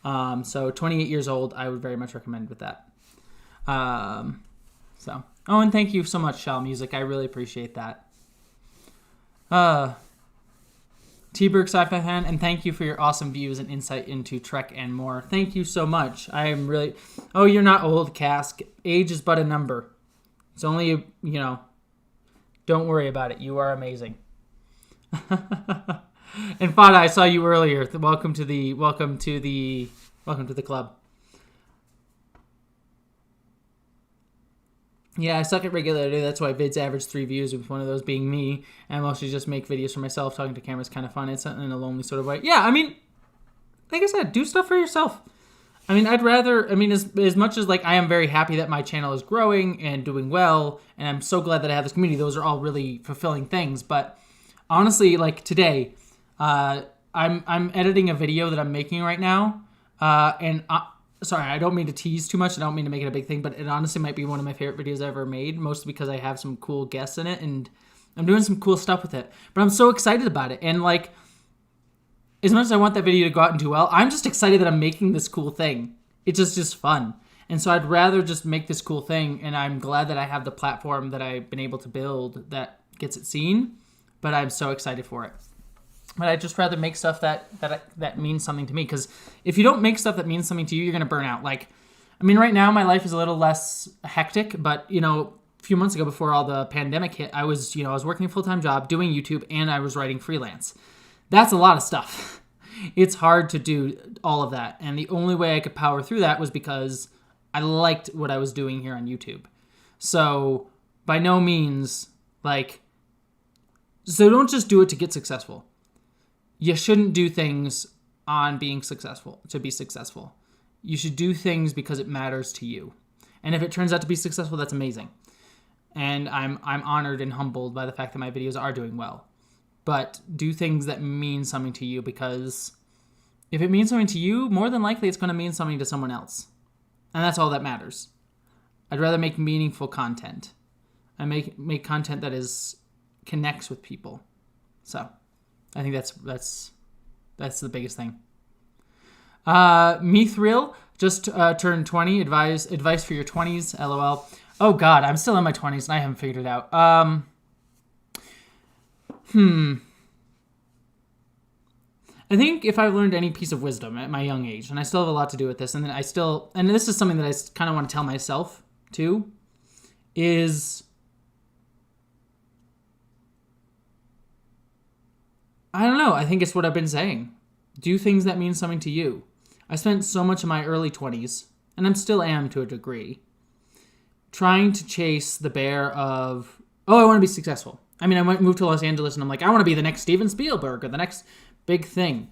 So 28 years old, I would very much recommend with that. And thank you so much, Shell Music. I really appreciate that. T-Berg Sci-Fi fan, and thank you for your awesome views and insight into Trek and more. Thank you so much. I am really... Oh, you're not old, Cass. Age is but a number. It's only, don't worry about it. You are amazing. And Fada, I saw you earlier. Welcome to the club. Yeah, I suck at regularity. That's why vids average 3 views, with one of those being me. And I mostly just make videos for myself. Talking to camera is kind of fun. It's in a lonely sort of way. Yeah, I mean, like I said, do stuff for yourself. I mean, as much as I am very happy that my channel is growing and doing well, and I'm so glad that I have this community, those are all really fulfilling things. But honestly, today, I'm editing a video that I'm making right now, sorry, I don't mean to tease too much. I don't mean to make it a big thing, but it honestly might be one of my favorite videos I've ever made, mostly because I have some cool guests in it, and I'm doing some cool stuff with it. But I'm so excited about it, and as much as I want that video to go out and do well, I'm just excited that I'm making this cool thing. It's just fun. And so I'd rather just make this cool thing, and I'm glad that I have the platform that I've been able to build that gets it seen, but I'm so excited for it. But I'd just rather make stuff that means something to me, because if you don't make stuff that means something to you, you're going to burn out. Right now my life is a little less hectic, but, a few months ago before all the pandemic hit, I was working a full-time job, doing YouTube, and I was writing freelance. That's a lot of stuff. It's hard to do all of that. And the only way I could power through that was because I liked what I was doing here on YouTube. So by no means, so don't just do it to get successful. You shouldn't do things on being successful, to be successful. You should do things because it matters to you. And if it turns out to be successful, that's amazing. And I'm honored and humbled by the fact that my videos are doing well. But do things that mean something to you, because if it means something to you, more than likely it's going to mean something to someone else. And that's all that matters. I'd rather make meaningful content. I make content that connects with people. So I think that's the biggest thing. Mithril just turned 20. Advice for your 20s. LOL. Oh God, I'm still in my 20s and I haven't figured it out. I think if I've learned any piece of wisdom at my young age, and I still have a lot to do with this, and this is something that I kind of want to tell myself too, is I don't know. I think it's what I've been saying. Do things that mean something to you. I spent so much of my early 20s, and I still am to a degree, trying to chase the bear of, I want to be successful. I mean, I moved to Los Angeles, and I'm like, I want to be the next Steven Spielberg or the next big thing.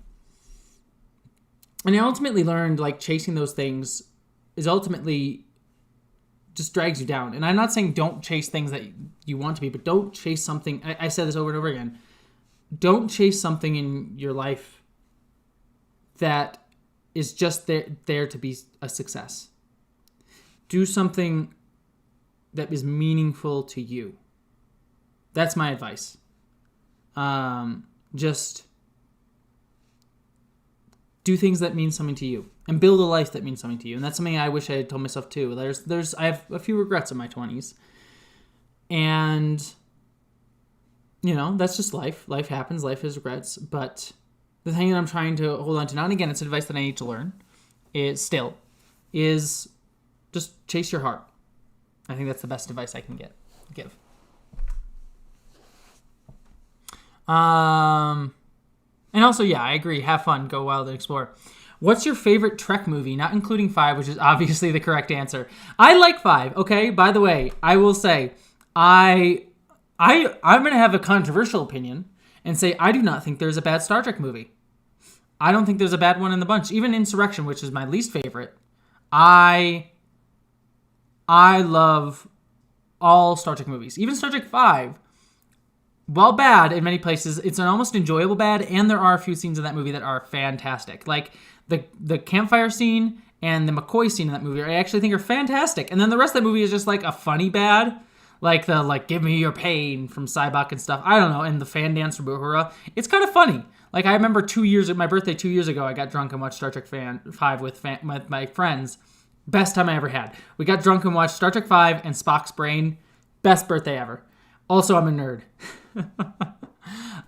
And I ultimately learned, like, chasing those things is ultimately just drags you down. And I'm not saying don't chase things that you want to be, but don't chase something. I said this over and over again. Don't chase something in your life that is just there to be a success. Do something that is meaningful to you. That's my advice. Just do things that mean something to you, and build a life that means something to you. And that's something I wish I had told myself too. I have a few regrets in my 20s, and that's just life. Life happens. Life has regrets. But the thing that I'm trying to hold on to now, and again, it's advice that I need to learn, is just chase your heart. I think that's the best advice I can give. And also, yeah, I agree. Have fun. Go wild and explore. What's your favorite Trek movie? Not including 5, which is obviously the correct answer. I like 5, okay? By the way, I will say, I'm going to have a controversial opinion and say I do not think there's a bad Star Trek movie. I don't think there's a bad one in the bunch. Even Insurrection, which is my least favorite, I love all Star Trek movies. Even Star Trek 5, while bad in many places, it's an almost enjoyable bad, and there are a few scenes in that movie that are fantastic. Like the campfire scene and the McCoy scene in that movie, I actually think are fantastic. And then the rest of that movie is just like a funny bad, like the give me your pain from Cybok and stuff. I don't know, and the fan dance from Uhura. It's kind of funny. Like I remember my birthday 2 years ago, I got drunk and watched Star Trek 5 with my friends. Best time I ever had. We got drunk and watched Star Trek 5 and Spock's Brain. Best birthday ever. Also, I'm a nerd.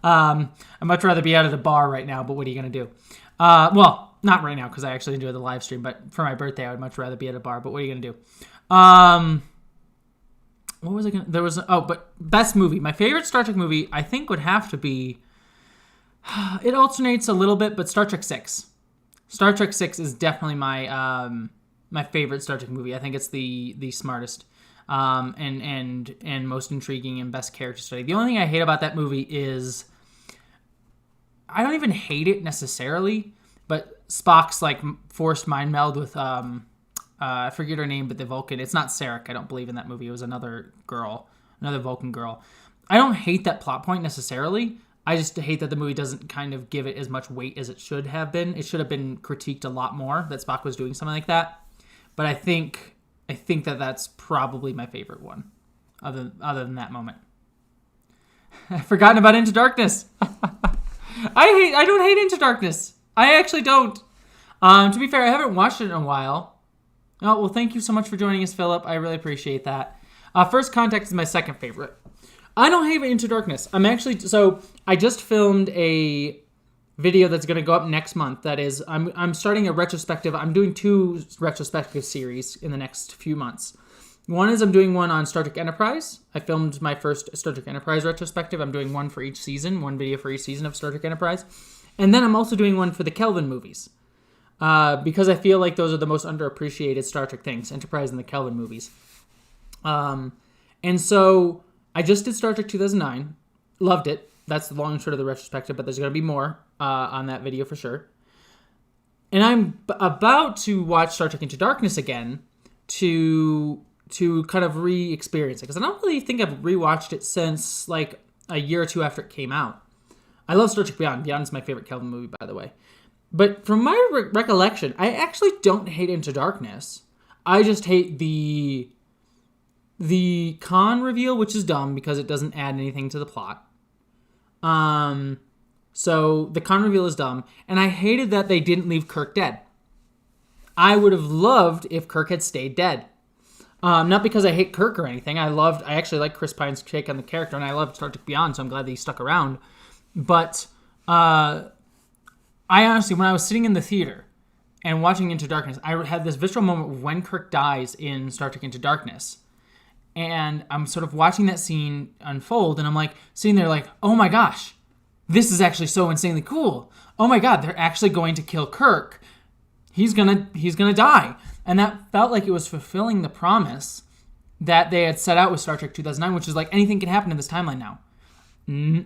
I'd much rather be out of the bar right now, but what are you going to do? Well, not right now because I actually enjoy the live stream, but for my birthday, I would much rather be at a bar, but what are you going to do? What was I going to... but best movie. My favorite Star Trek movie, I think, would have to be... It alternates a little bit, but Star Trek 6. Star Trek 6 is definitely my favorite Star Trek movie. I think it's the smartest. And most intriguing and best character study. The only thing I hate about that movie is I don't even hate it necessarily, but Spock's like forced mind meld with I forget her name, but the Vulcan. It's not Sarek. I don't believe in that movie. It was another Vulcan girl. I don't hate that plot point necessarily. I just hate that the movie doesn't kind of give it as much weight as it should have been. It should have been critiqued a lot more that Spock was doing something like that. But I think that that's probably my favorite one, other than that moment. I've forgotten about Into Darkness. I don't hate Into Darkness. I actually don't. To be fair, I haven't watched it in a while. Oh, well, thank you so much for joining us, Philip. I really appreciate that. First Contact is my second favorite. I don't hate Into Darkness. I just filmed a video that's going to go up next month. That is, I'm starting a retrospective. I'm doing 2 retrospective series in the next few months. One is I'm doing one on Star Trek Enterprise. I filmed my first Star Trek Enterprise retrospective. I'm doing one for each season, one video for each season of Star Trek Enterprise. And then I'm also doing one for the Kelvin movies. Because I feel like those are the most underappreciated Star Trek things, Enterprise and the Kelvin movies. And so I just did Star Trek 2009. Loved it. That's the long and short of the retrospective, but there's going to be more on that video for sure. And I'm about to watch Star Trek Into Darkness again to kind of re-experience it, because I don't really think I've rewatched it since like a year or two after it came out. I love Star Trek Beyond. Beyond is my favorite Kelvin movie, by the way. But from my recollection, I actually don't hate Into Darkness. I just hate the Khan reveal, which is dumb because it doesn't add anything to the plot. So the Khan reveal is dumb, and I hated that they didn't leave Kirk dead. I would have loved if Kirk had stayed dead. Not because I hate Kirk or anything. I actually like Chris Pine's take on the character, and I loved Star Trek Beyond, so I'm glad that he stuck around. But I honestly, when I was sitting in the theater and watching Into Darkness, I had this visceral moment when Kirk dies in Star Trek Into Darkness. And I'm sort of watching that scene unfold, and I'm like sitting there like, oh my gosh, this is actually so insanely cool. Oh my god, they're actually going to kill Kirk. He's gonna die. And that felt like it was fulfilling the promise that they had set out with Star Trek 2009, which is like anything can happen in this timeline now.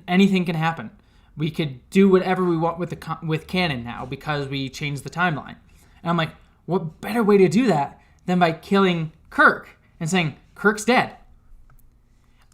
Anything can happen. We could do whatever we want with canon now because we changed the timeline. And I'm like, what better way to do that than by killing Kirk and saying Kirk's dead?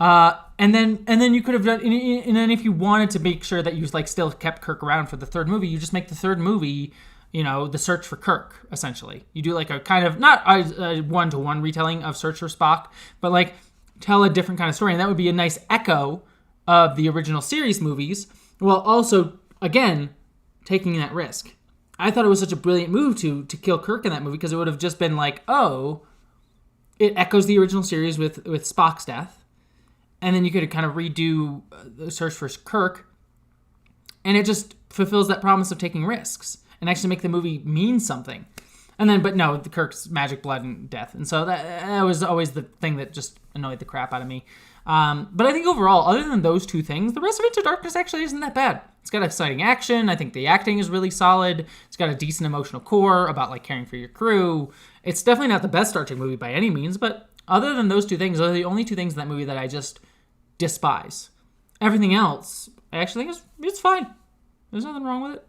And then you could have done, and then if you wanted to make sure that you like still kept Kirk around for the third movie, you just make the third movie, the search for Kirk, essentially. You do like a kind of, not a one-to-one retelling of Search for Spock, but like tell a different kind of story. And that would be a nice echo of the original series movies, while also, again, taking that risk. I thought it was such a brilliant move to kill Kirk in that movie, because it would have just been like, oh, it echoes the original series with Spock's death. And then you could kind of redo the search for Kirk. And it just fulfills that promise of taking risks and actually make the movie mean something. And then, but no, the Kirk's magic, blood, and death. And so that was always the thing that just annoyed the crap out of me. But I think overall, other than those two things, the rest of Into Darkness actually isn't that bad. It's got exciting action. I think the acting is really solid. It's got a decent emotional core about like caring for your crew. It's definitely not the best Star Trek movie by any means, but other than those two things, those are the only two things in that movie that I just despise. Everything else, I actually think it's fine. There's nothing wrong with it.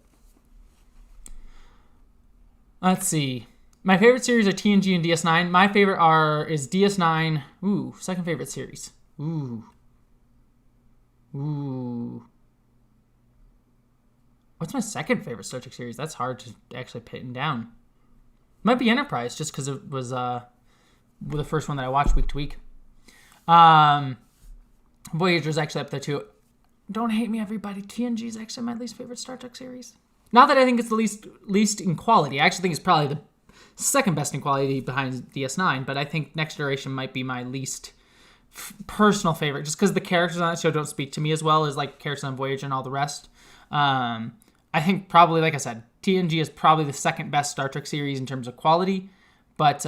Let's see. My favorite series are TNG and DS9. My favorite is DS9. Ooh, second favorite series. Ooh. What's my second favorite Star Trek series? That's hard to actually pin down. Might be Enterprise, just because it was the first one that I watched week to week. Voyager's actually up there too. Don't hate me, everybody. TNG is actually my least favorite Star Trek series. Not that I think it's the least in quality. I actually think it's probably the second best in quality behind DS9, but I think Next Generation might be my least personal favorite, just because the characters on that show don't speak to me as well as like characters on Voyager and all the rest. I think probably, like I said, TNG is probably the second best Star Trek series in terms of quality, but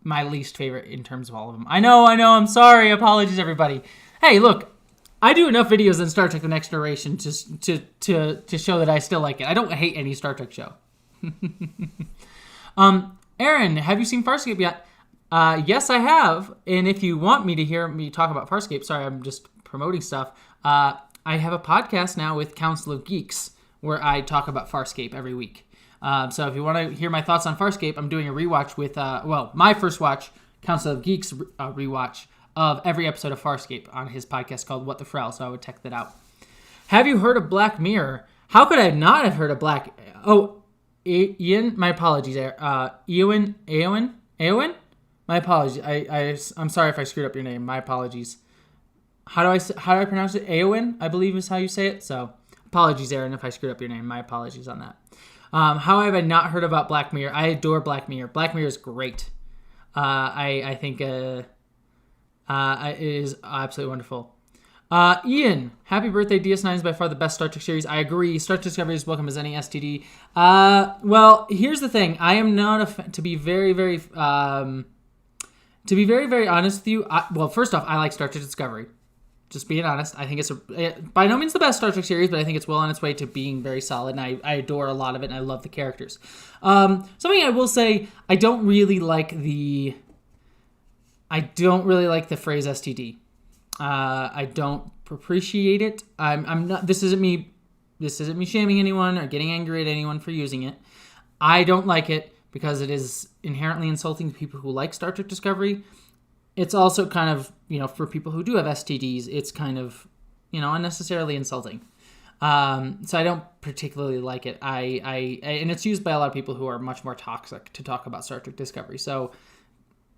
my least favorite in terms of all of them. I know, I'm sorry, apologies everybody. Hey, look, I do enough videos in Star Trek The Next Generation just to show that I still like it. I don't hate any Star Trek show. Aaron, have you seen Farscape yet? Yes, I have. And if you want me to hear me talk about Farscape, sorry, I'm just promoting stuff. I have a podcast now with Council of Geeks where I talk about Farscape every week. So if you want to hear my thoughts on Farscape, I'm doing a rewatch with, my first watch, Council of Geeks rewatch of every episode of Farscape on his podcast called What the Frell, so I would check that out. Have you heard of Black Mirror? How could I not have heard of Black... Oh, Ian, my apologies there. Eowyn? My apologies. I'm sorry if I screwed up your name. My apologies. How do I pronounce it? Eowyn, I believe is how you say it. So apologies, Aaron, if I screwed up your name. My apologies on that. How have I not heard about Black Mirror? I adore Black Mirror. Black Mirror is great. I think it is absolutely wonderful. Ian, happy birthday. DS9 is by far the best Star Trek series. I agree. Star Trek Discovery is welcome as any STD. Well, here's the thing. I am not to be very, very honest with you. First off, I like Star Trek Discovery. Just being honest, I think it's by no means the best Star Trek series, but I think it's well on its way to being very solid, and I adore a lot of it, and I love the characters. Something I will say, I don't really like the phrase STD. I don't appreciate it. I'm not. This isn't me shaming anyone or getting angry at anyone for using it. I don't like it because it is inherently insulting to people who like Star Trek Discovery. It's also kind of, for people who do have STDs, it's kind of, unnecessarily insulting. So I don't particularly like it. And it's used by a lot of people who are much more toxic to talk about Star Trek Discovery. So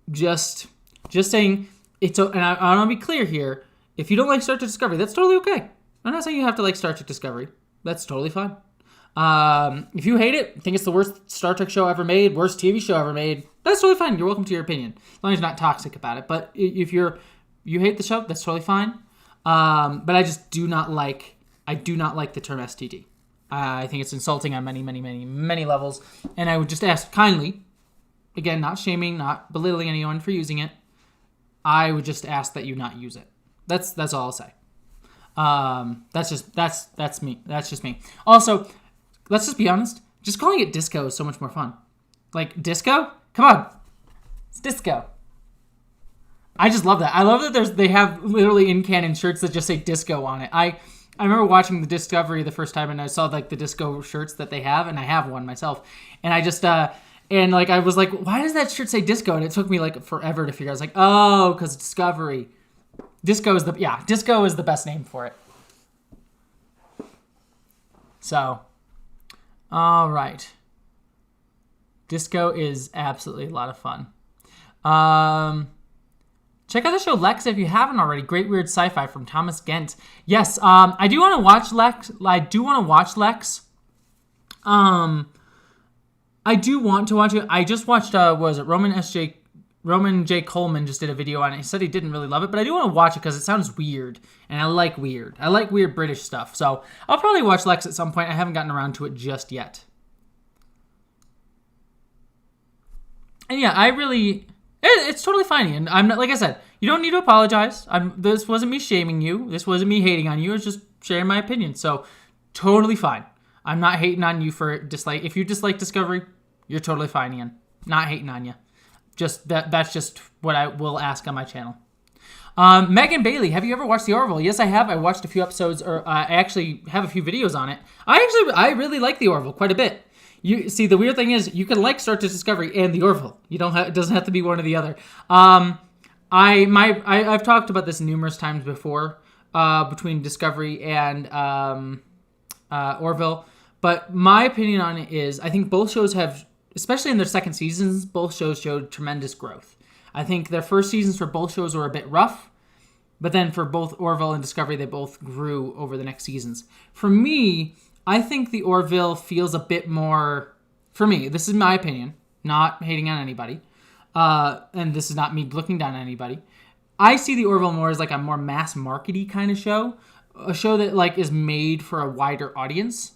just saying, and I want to be clear here. If you don't like Star Trek Discovery, that's totally okay. I'm not saying you have to like Star Trek Discovery. That's totally fine. If you hate it, think it's the worst Star Trek show ever made, worst TV show ever made, that's totally fine. You're welcome to your opinion, as long as you're not toxic about it. But if you hate the show, that's totally fine. But I just do not like the term STD. I think it's insulting on many, many, many, many levels. And I would just ask kindly, again, not shaming, not belittling anyone for using it. I would just ask that you not use it. That's all I'll say. That's me. That's just me. Also, let's just be honest. Just calling it disco is so much more fun. Like, disco? Come on. It's disco. I just love that. I love that they have literally in-canon shirts that just say disco on it. I remember watching the Discovery the first time, and I saw like the disco shirts that they have, and I have one myself. And I just I was like, why does that shirt say disco? And it took me like forever to figure out. I was like, oh, because Discovery. Disco is the best name for it. So, all right. Disco is absolutely a lot of fun. Check out the show Lex if you haven't already. Great weird sci-fi from Thomas Gent. Yes, I do want to watch Lex. I do want to watch it. I just watched Roman J. Coleman just did a video on it. He said he didn't really love it, but I do want to watch it because it sounds weird, and I like weird. I like weird British stuff, so I'll probably watch Lex at some point. I haven't gotten around to it just yet. And yeah, it's totally fine, and I'm not, like I said, you don't need to apologize. This wasn't me shaming you. This wasn't me hating on you. It's just sharing my opinion, so totally fine. I'm not hating on you for dislike. If you dislike Discovery, you're totally fine, Ian. Not hating on you. Just that's just what I will ask on my channel. Megan Bailey, have you ever watched The Orville? Yes, I have. I watched a few episodes, or I actually have a few videos on it. I really like The Orville quite a bit. You see, the weird thing is, you can like Star Trek Discovery and The Orville. It doesn't have to be one or the other. I've talked about this numerous times before, between Discovery and Orville. But my opinion on it is, I think both shows have, especially in their second seasons, both shows showed tremendous growth. I think their first seasons for both shows were a bit rough, but then for both Orville and Discovery, they both grew over the next seasons. For me, I think the Orville feels a bit more, for me, this is my opinion, not hating on anybody, and this is not me looking down on anybody. I see the Orville more as like a more mass markety kind of show, a show that like is made for a wider audience.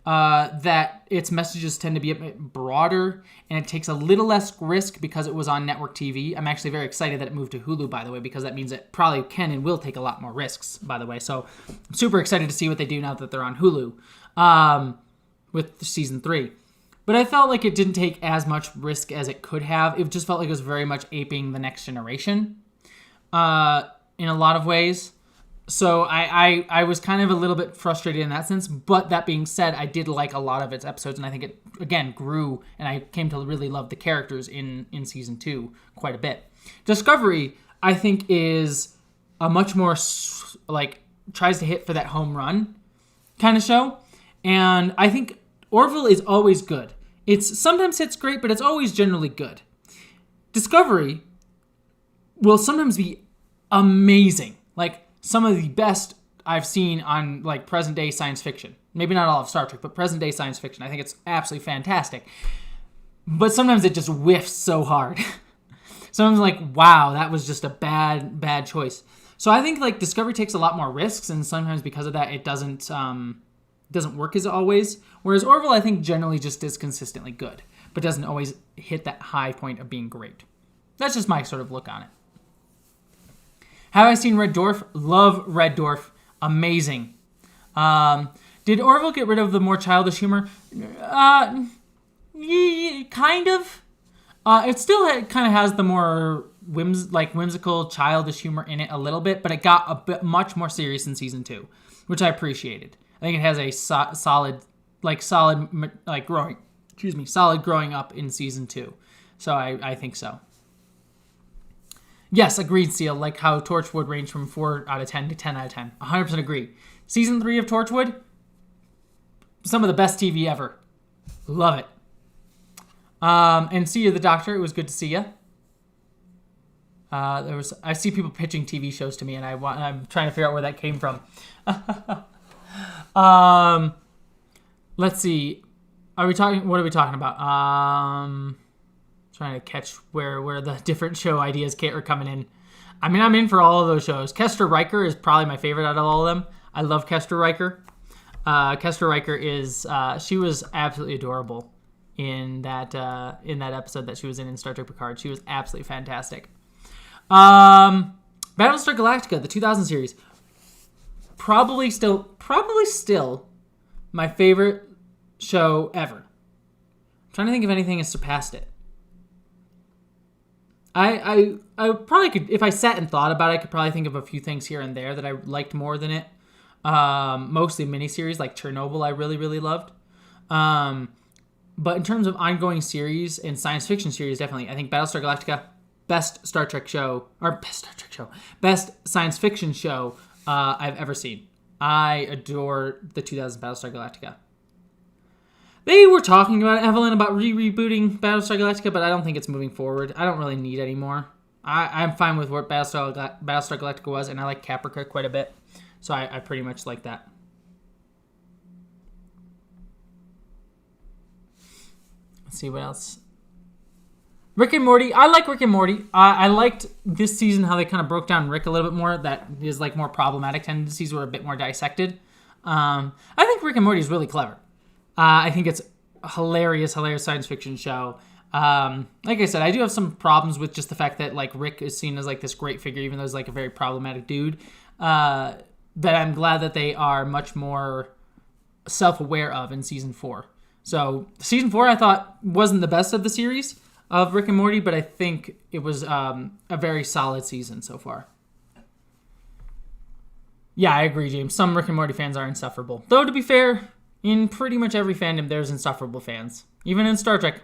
That its messages tend to be a bit broader, and it takes a little less risk because it was on network TV. I'm actually very excited that it moved to Hulu, by the way, because that means it probably can and will take a lot more risks, by the way. So I'm super excited to see what they do now that they're on Hulu with season 3. But I felt like it didn't take as much risk as it could have. It just felt like it was very much aping The Next Generation in a lot of ways. So I was kind of a little bit frustrated in that sense, but that being said, I did like a lot of its episodes, and I think it, again, grew, and I came to really love the characters in season 2 quite a bit. Discovery, I think, is a much more, like, tries to hit for that home run kind of show, and I think Orville is always good. Sometimes it's great, but it's always generally good. Discovery will sometimes be amazing, like, some of the best I've seen on, like, present-day science fiction. Maybe not all of Star Trek, but present-day science fiction. I think it's absolutely fantastic. But sometimes it just whiffs so hard. Sometimes, like, wow, that was just a bad choice. So I think, like, Discovery takes a lot more risks, and sometimes because of that, it doesn't work as always. Whereas Orville, I think, generally just is consistently good, but doesn't always hit that high point of being great. That's just my sort of look on it. Have I seen Red Dwarf? Love Red Dwarf. Amazing. Did Orville get rid of the more childish humor? Kind of. It still kind of has the more whimsical, childish humor in it a little bit, but it got a bit much more serious in season 2, which I appreciated. I think it has a solid growing up in season 2. So I think so. Yes, agreed, Seal. Like how Torchwood ranged from 4 out of 10 to 10 out of 10. 100% agree. Season 3 of Torchwood, some of the best TV ever. Love it. And see you, the Doctor. It was good to see you. I see people pitching TV shows to me, and I'm trying to figure out where that came from. let's see. What are we talking about? Trying to catch where the different show ideas are coming in. I mean, I'm in for all of those shows. Kester Riker is probably my favorite out of all of them. I love Kester Riker. Kester Riker is she was absolutely adorable in that episode that she was in Star Trek Picard. She was absolutely fantastic. Battlestar Galactica, the 2000 series, probably still my favorite show ever. I'm trying to think if anything has surpassed it. I probably could, if I sat and thought about it, I could probably think of a few things here and there that I liked more than it. Mostly miniseries like Chernobyl I really, really loved. But in terms of ongoing series and science fiction series, definitely, I think Battlestar Galactica, best science fiction show I've ever seen. I adore the 2000 Battlestar Galactica. They were talking about Evelyn about rebooting Battlestar Galactica, but I don't think it's moving forward. I don't really need it anymore. I'm fine with what Battlestar Galactica was, and I like Caprica quite a bit. So I pretty much like that. Let's see what else. Rick and Morty. I like Rick and Morty. I liked this season how they kind of broke down Rick a little bit more. That his like more problematic tendencies were a bit more dissected. I think Rick and Morty is really clever. I think it's a hilarious science fiction show. Like I said, I do have some problems with just the fact that like Rick is seen as like this great figure, even though he's like a very problematic dude. But I'm glad that they are much more self-aware of in season 4. So season 4 I thought wasn't the best of the series of Rick and Morty, but I think it was a very solid season so far. Yeah, I agree, James. Some Rick and Morty fans are insufferable. Though, to be fair, in pretty much every fandom, there's insufferable fans. Even in Star Trek.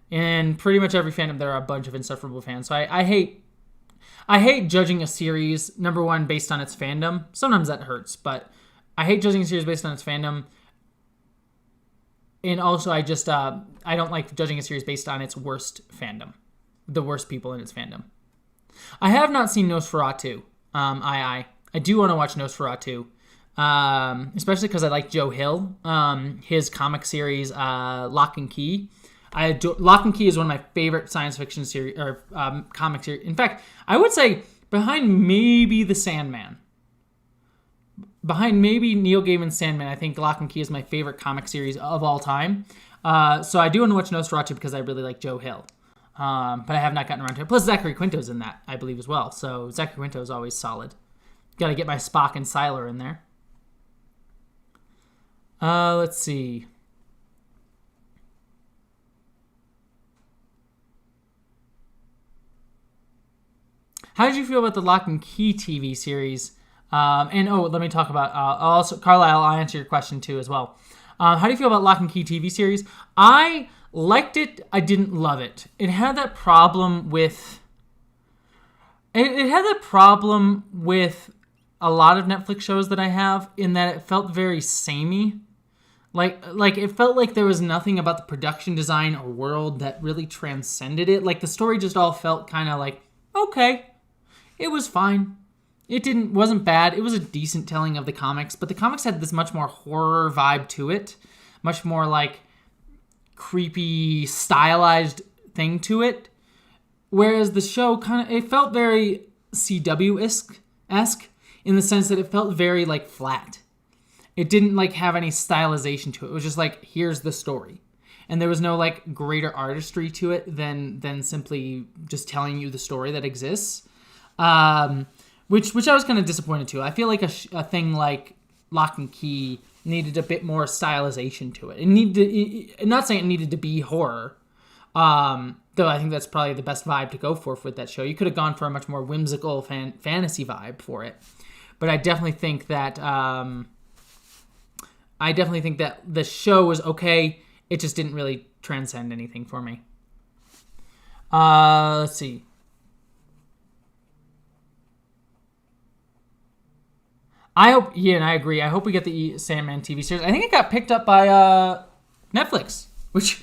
In pretty much every fandom, there are a bunch of insufferable fans. So I hate judging a series, number one, based on its fandom. Sometimes that hurts, but I hate judging a series based on its fandom. And also, I don't like judging a series based on its worst fandom. The worst people in its fandom. I have not seen Nosferatu. I do want to watch Nosferatu. Especially because I like Joe Hill. His comic series, Lock and Key. Lock and Key is one of my favorite science fiction series, or comic series. In fact, I would say behind maybe the Sandman. Behind maybe Neil Gaiman's Sandman, I think Lock and Key is my favorite comic series of all time. So I do want to watch Nosferatu because I really like Joe Hill. But I have not gotten around to it. Plus Zachary Quinto's in that, I believe, as well. So Zachary Quinto is always solid. Got to get my Spock and Sylar in there. Let's see. How did you feel about the Lock and Key TV series? Let me talk about, Carlisle, I'll answer your question too as well. How do you feel about Lock and Key TV series? I liked it. I didn't love it. It had that problem with a lot of Netflix shows that I have, in that it felt very samey. Like it felt like there was nothing about the production design or world that really transcended it. Like the story just all felt kind of like, okay, it was fine. It wasn't bad. It was a decent telling of the comics, but the comics had this much more horror vibe to it, much more like creepy, stylized thing to it. Whereas the show it felt very CW-esque in the sense that it felt very like flat. It didn't like have any stylization to it. It was just like, here's the story. And there was no like greater artistry to it than simply just telling you the story that exists. Which I was kind of disappointed too. I feel like a thing like Lock and Key needed a bit more stylization to it. I'm not saying it needed to be horror, though I think that's probably the best vibe to go for with that show. You could have gone for a much more whimsical fantasy vibe for it, but I definitely think that the show was okay. It just didn't really transcend anything for me. Let's see. I agree. I hope we get the Sandman TV series. I think it got picked up by Netflix, which,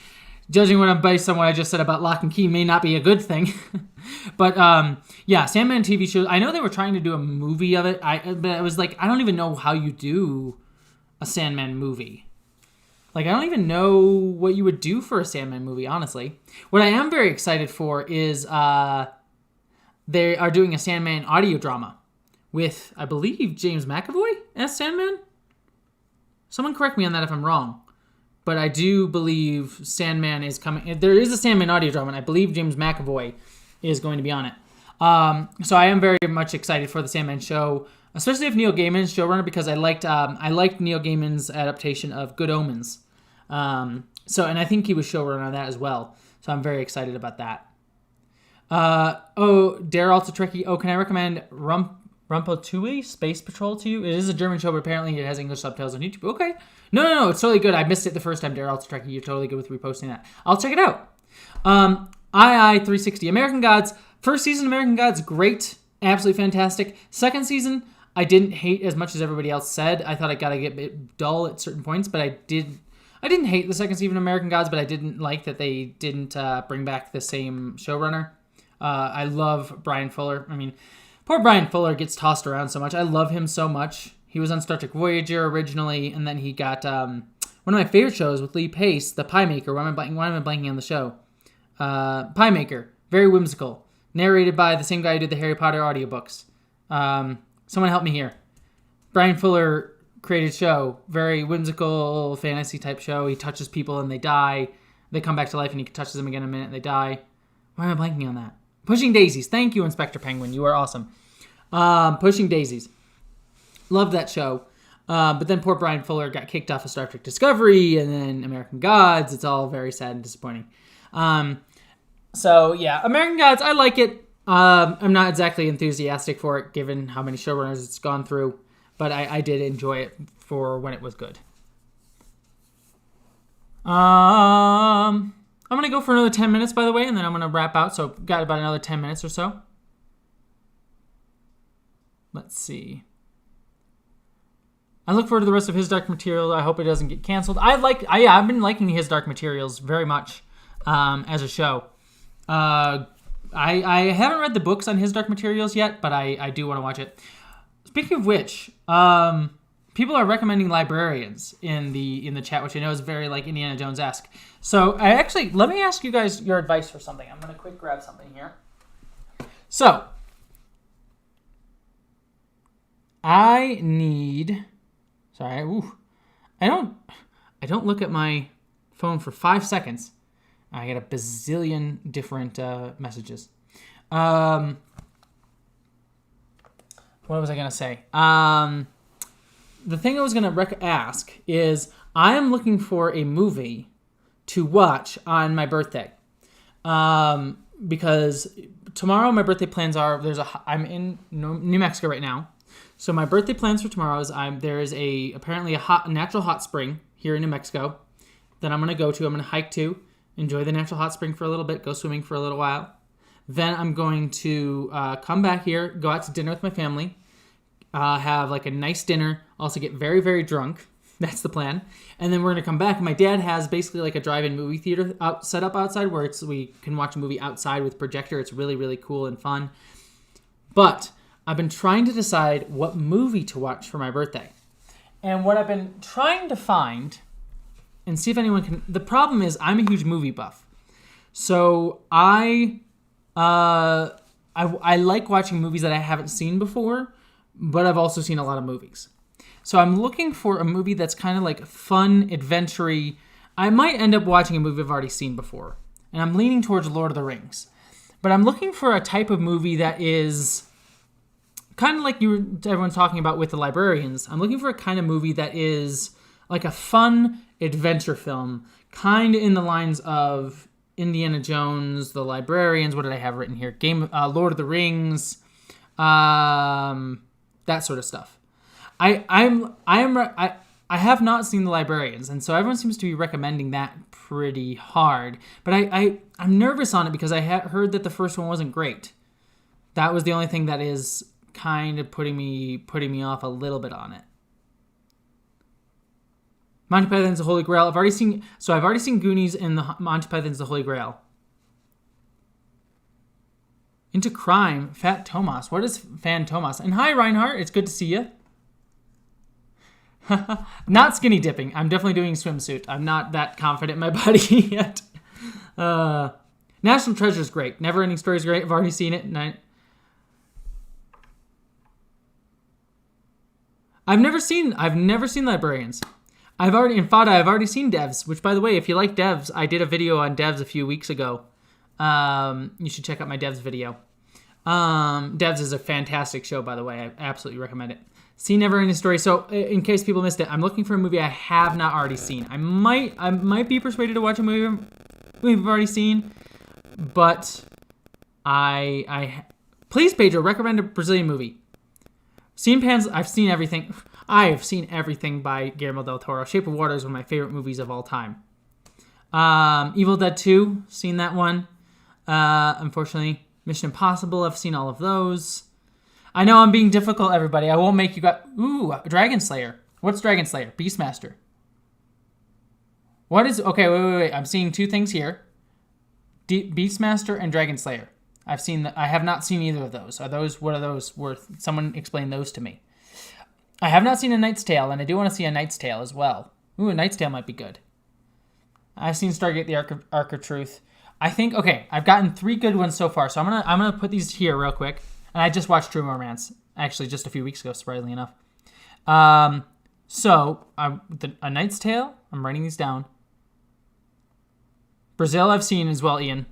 judging based on what I just said about Lock and Key, may not be a good thing. But Sandman TV show. I know they were trying to do a movie of it. But I was like, I don't even know how you do a Sandman movie. Like, I don't even know what you would do for a Sandman movie, honestly. What I am very excited for is they are doing a Sandman audio drama with, I believe, James McAvoy as Sandman. Someone correct me on that if I'm wrong. But I do believe Sandman is coming. There is a Sandman audio drama, and I believe James McAvoy is going to be on it. So I am very much excited for the Sandman show, especially if Neil Gaiman's showrunner, because I liked Neil Gaiman's adaptation of Good Omens. And I think he was showrunner on that as well. So I'm very excited about that. Dare Also Trekkie. Can I recommend Rumpeltui Space Patrol to you? It is a German show, but apparently it has English subtitles on YouTube. Okay. No, it's totally good. I missed it the first time, Dare Also Trekkie. You're totally good with reposting that. I'll check it out. II-360. American Gods. First season, American Gods, great. Absolutely fantastic. Second season, I didn't hate as much as everybody else said. I thought it got to get a bit dull at certain points, but I didn't hate the second season of American Gods, but I didn't like that they didn't bring back the same showrunner. I love Brian Fuller. I mean, poor Brian Fuller gets tossed around so much. I love him so much. He was on Star Trek Voyager originally, and then he got one of my favorite shows with Lee Pace, The Pie Maker. Why am I blanking on the show? Pie Maker. Very whimsical. Narrated by the same guy who did the Harry Potter audiobooks. Someone help me here. Brian Fuller created a show. Very whimsical fantasy type show. He touches people and they die. They come back to life and he touches them again in a minute and they die. Why am I blanking on that? Pushing Daisies. Thank you, Inspector Penguin. You are awesome. Pushing Daisies. Loved that show. But then poor Brian Fuller got kicked off of Star Trek Discovery and then American Gods. It's all very sad and disappointing. So, yeah, American Gods, I like it. I'm not exactly enthusiastic for it, given how many showrunners it's gone through. But I did enjoy it for when it was good. I'm going to go for another 10 minutes, by the way, and then I'm going to wrap out. So, got about another 10 minutes or so. Let's see. I look forward to the rest of His Dark Materials. I hope it doesn't get canceled. I've been liking His Dark Materials very much as a show. I haven't read the books on His Dark Materials yet, but I do want to watch it. Speaking of which, people are recommending Librarians in the chat, which I know is very like Indiana Jones-esque. So let me ask you guys your advice for something. I'm gonna quick grab something here. So I don't look at my phone for 5 seconds. I get a bazillion different messages. What was I going to say? The thing I was going to ask is I am looking for a movie to watch on my birthday. Because tomorrow my birthday plans are, I'm in New Mexico right now. So my birthday plans for tomorrow is there is apparently a natural hot spring here in New Mexico that I'm going to go to. I'm going to hike to. Enjoy the natural hot spring for a little bit, go swimming for a little while. Then I'm going to come back here, go out to dinner with my family, have like a nice dinner, also get very, very drunk. That's the plan. And then we're going to come back. My dad has basically like a drive-in movie theater set up outside where we can watch a movie outside with projector. It's really, really cool and fun. But I've been trying to decide what movie to watch for my birthday. And what I've been trying to find... and see if anyone can... The problem is I'm a huge movie buff. So I like watching movies that I haven't seen before, but I've also seen a lot of movies. So I'm looking for a movie that's kind of like fun, adventure-y. I might end up watching a movie I've already seen before. And I'm leaning towards Lord of the Rings. But I'm looking for a type of movie that is kind of like everyone's talking about with the Librarians. I'm looking for a kind of movie that is like a fun adventure film, kind of in the lines of Indiana Jones, The Librarians. What did I have written here? Lord of the Rings, that sort of stuff. I have not seen The Librarians, and so everyone seems to be recommending that pretty hard. But I'm nervous on it because I heard that the first one wasn't great. That was the only thing that is kind of putting me off a little bit on it. Monty Python's The Holy Grail. I've already seen Goonies and the Monty Python's The Holy Grail. Into Crime, Fat Tomas. What is Fan Tomas? And hi, Reinhardt. It's good to see you. Not skinny dipping. I'm definitely doing swimsuit. I'm not that confident in my body yet. National Treasure is great. Never Ending Story is great. I've already seen it. I've never seen Librarians. I've already seen Devs, which, by the way, if you like Devs, I did a video on Devs a few weeks ago. You should check out my Devs video. Devs is a fantastic show, by the way. I absolutely recommend it. See Never Ending Story. So, in case people missed it, I'm looking for a movie I have not already seen. I might be persuaded to watch a movie we've already seen, but please, Pedro, recommend a Brazilian movie. I've seen everything. I've seen everything by Guillermo del Toro. Shape of Water is one of my favorite movies of all time. Evil Dead 2, seen that one. Unfortunately, Mission Impossible, I've seen all of those. I know I'm being difficult, everybody. I won't make you go... Ooh, Dragon Slayer. What's Dragon Slayer? Beastmaster. What is... Okay, wait. I'm seeing two things here. Beastmaster and Dragon Slayer. I have not seen either of those. What are those worth? Someone explain those to me. I have not seen A Knight's Tale, and I do want to see A Knight's Tale as well. Ooh, A Knight's Tale might be good. I've seen Stargate: The Ark of Truth. I think... Okay, I've gotten 3 good ones so far, so I'm gonna put these here real quick. And I just watched True Romance, actually, just a few weeks ago, surprisingly enough. A Knight's Tale, I'm writing these down. Brazil I've seen as well, Ian.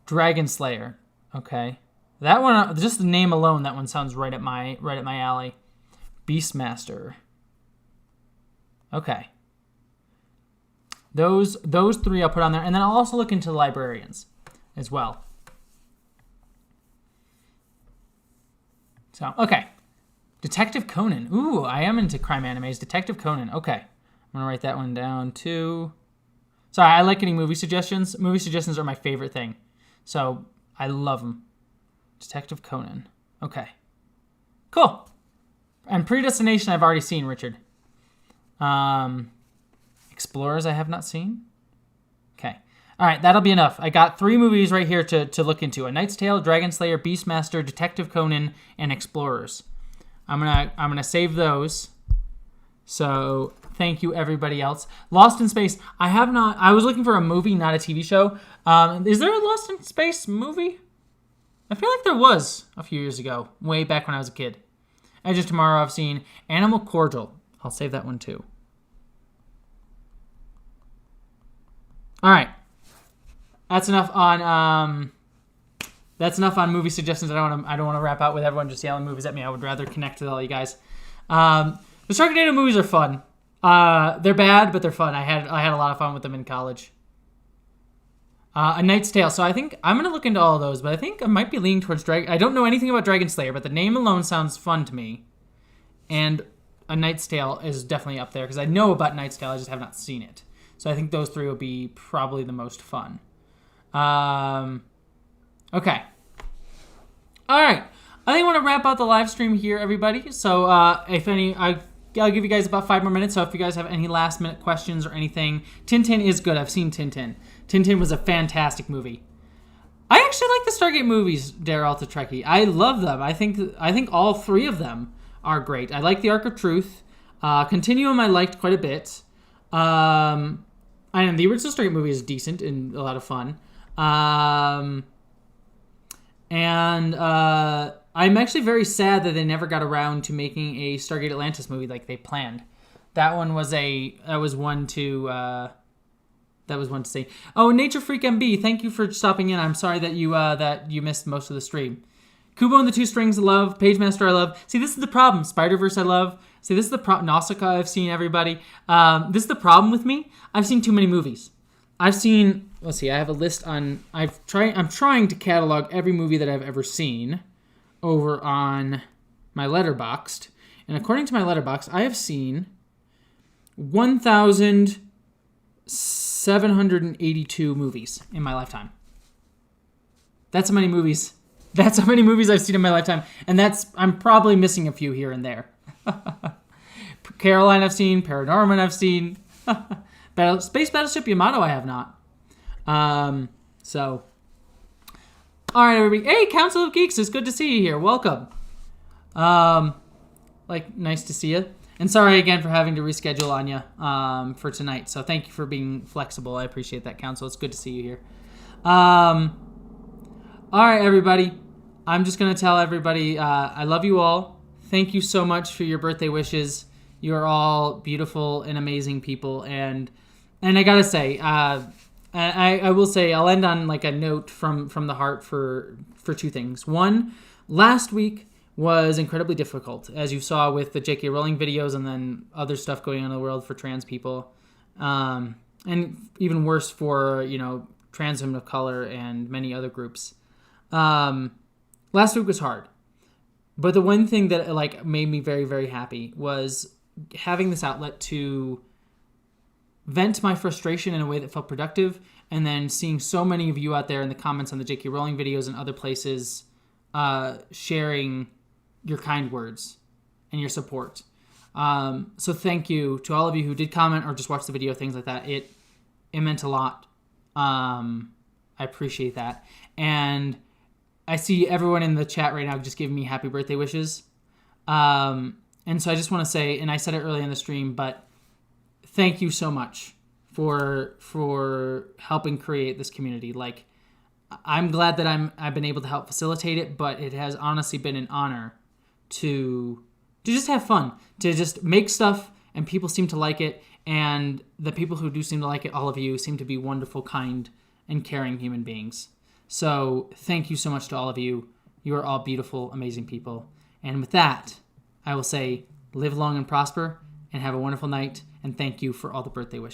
Dragon Slayer, okay. That one, just the name alone, that one sounds right at my alley. Beastmaster. Okay. Those 3 I'll put on there, and then I'll also look into Librarians as well. So, okay. Detective Conan. Ooh, I am into crime animes. Detective Conan. Okay. I'm going to write that one down, too. Sorry, I like getting movie suggestions. Movie suggestions are my favorite thing. So, I love them. Detective Conan. Okay. Cool. And Predestination I've already seen, Richard. Explorers I have not seen. Okay. All right, that'll be enough. I got 3 movies right here to look into: A Knight's Tale, Dragon Slayer, Beastmaster, Detective Conan, and Explorers. I'm gonna save those. So thank you, everybody else. Lost in Space. I was looking for a movie, not a TV show. Is there a Lost in Space movie? I feel like there was a few years ago, way back when I was a kid. Edge of Tomorrow I've seen. Animal Cordial. I'll save that one too. All right. That's enough on movie suggestions. I don't want to wrap out with everyone just yelling movies at me. I would rather connect with all you guys. The Sharknado movies are fun. They're bad, but they're fun. I had a lot of fun with them in college. A Knight's Tale. So I think I'm gonna look into all of those, but I think I might be leaning towards Dragon. I don't know anything about Dragon Slayer, but the name alone sounds fun to me. And A Knight's Tale is definitely up there because I know about Knight's Tale. I just have not seen it. So I think those 3 will be probably the most fun. Okay. All right. I think I want to wrap out the live stream here, everybody. So, I'll give you guys about 5 more minutes. So if you guys have any last minute questions or anything, Tintin is good. I've seen Tintin. Tintin was a fantastic movie. I actually like the Stargate movies, Daryl to Trekkie. I love them. I think all 3 of them are great. I like the Ark of Truth. Continuum I liked quite a bit. And the original Stargate movie is decent and a lot of fun. I'm actually very sad that they never got around to making a Stargate Atlantis movie like they planned. That was one to see. Oh, Nature Freak MB, thank you for stopping in. I'm sorry that you missed most of the stream. Kubo and the Two Strings I love. Pagemaster I love. See, this is the problem. Spider-Verse I love. See, this is the problem. Nausicaa I've seen, everybody. This is the problem with me. I've seen too many movies. I've seen... Let's see, I have a list on... I'm trying to catalog every movie that I've ever seen over on my Letterboxd. And according to my Letterboxd, I have seen 1,782 movies in my lifetime. That's how many movies... That's how many movies I've seen in my lifetime. And I'm probably missing a few here and there. Caroline I've seen. Paranorman I've seen. Space Battleship Yamato I have not. So. Alright, everybody. Hey, Council of Geeks. It's good to see you here. Welcome. Nice to see you. And sorry again for having to reschedule Anya for tonight. So thank you for being flexible. I appreciate that, Council. It's good to see you here. All right, everybody. I'm just going to tell everybody I love you all. Thank you so much for your birthday wishes. You are all beautiful and amazing people. And I got to say, I will say, I'll end on like a note from the heart for two things. One, last week was incredibly difficult, as you saw with the J.K. Rowling videos and then other stuff going on in the world for trans people. And even worse for, trans women of color and many other groups. Last week was hard. But the one thing that like made me very, very happy was having this outlet to vent my frustration in a way that felt productive, and then seeing so many of you out there in the comments on the J.K. Rowling videos and other places sharing your kind words and your support. So thank you to all of you who did comment or just watch the video, things like that. It meant a lot. I appreciate that. And I see everyone in the chat right now just giving me happy birthday wishes. And so I just want to say, and I said it early in the stream, but thank you so much for helping create this community. Like, I'm glad that I've been able to help facilitate it, but it has honestly been an honor to just have fun, to just make stuff, and people seem to like it. And the people who do seem to like it, all of you, seem to be wonderful, kind, and caring human beings. So thank you so much to all of you. You are all beautiful, amazing people. And with that, I will say, live long and prosper, and have a wonderful night. And thank you for all the birthday wishes.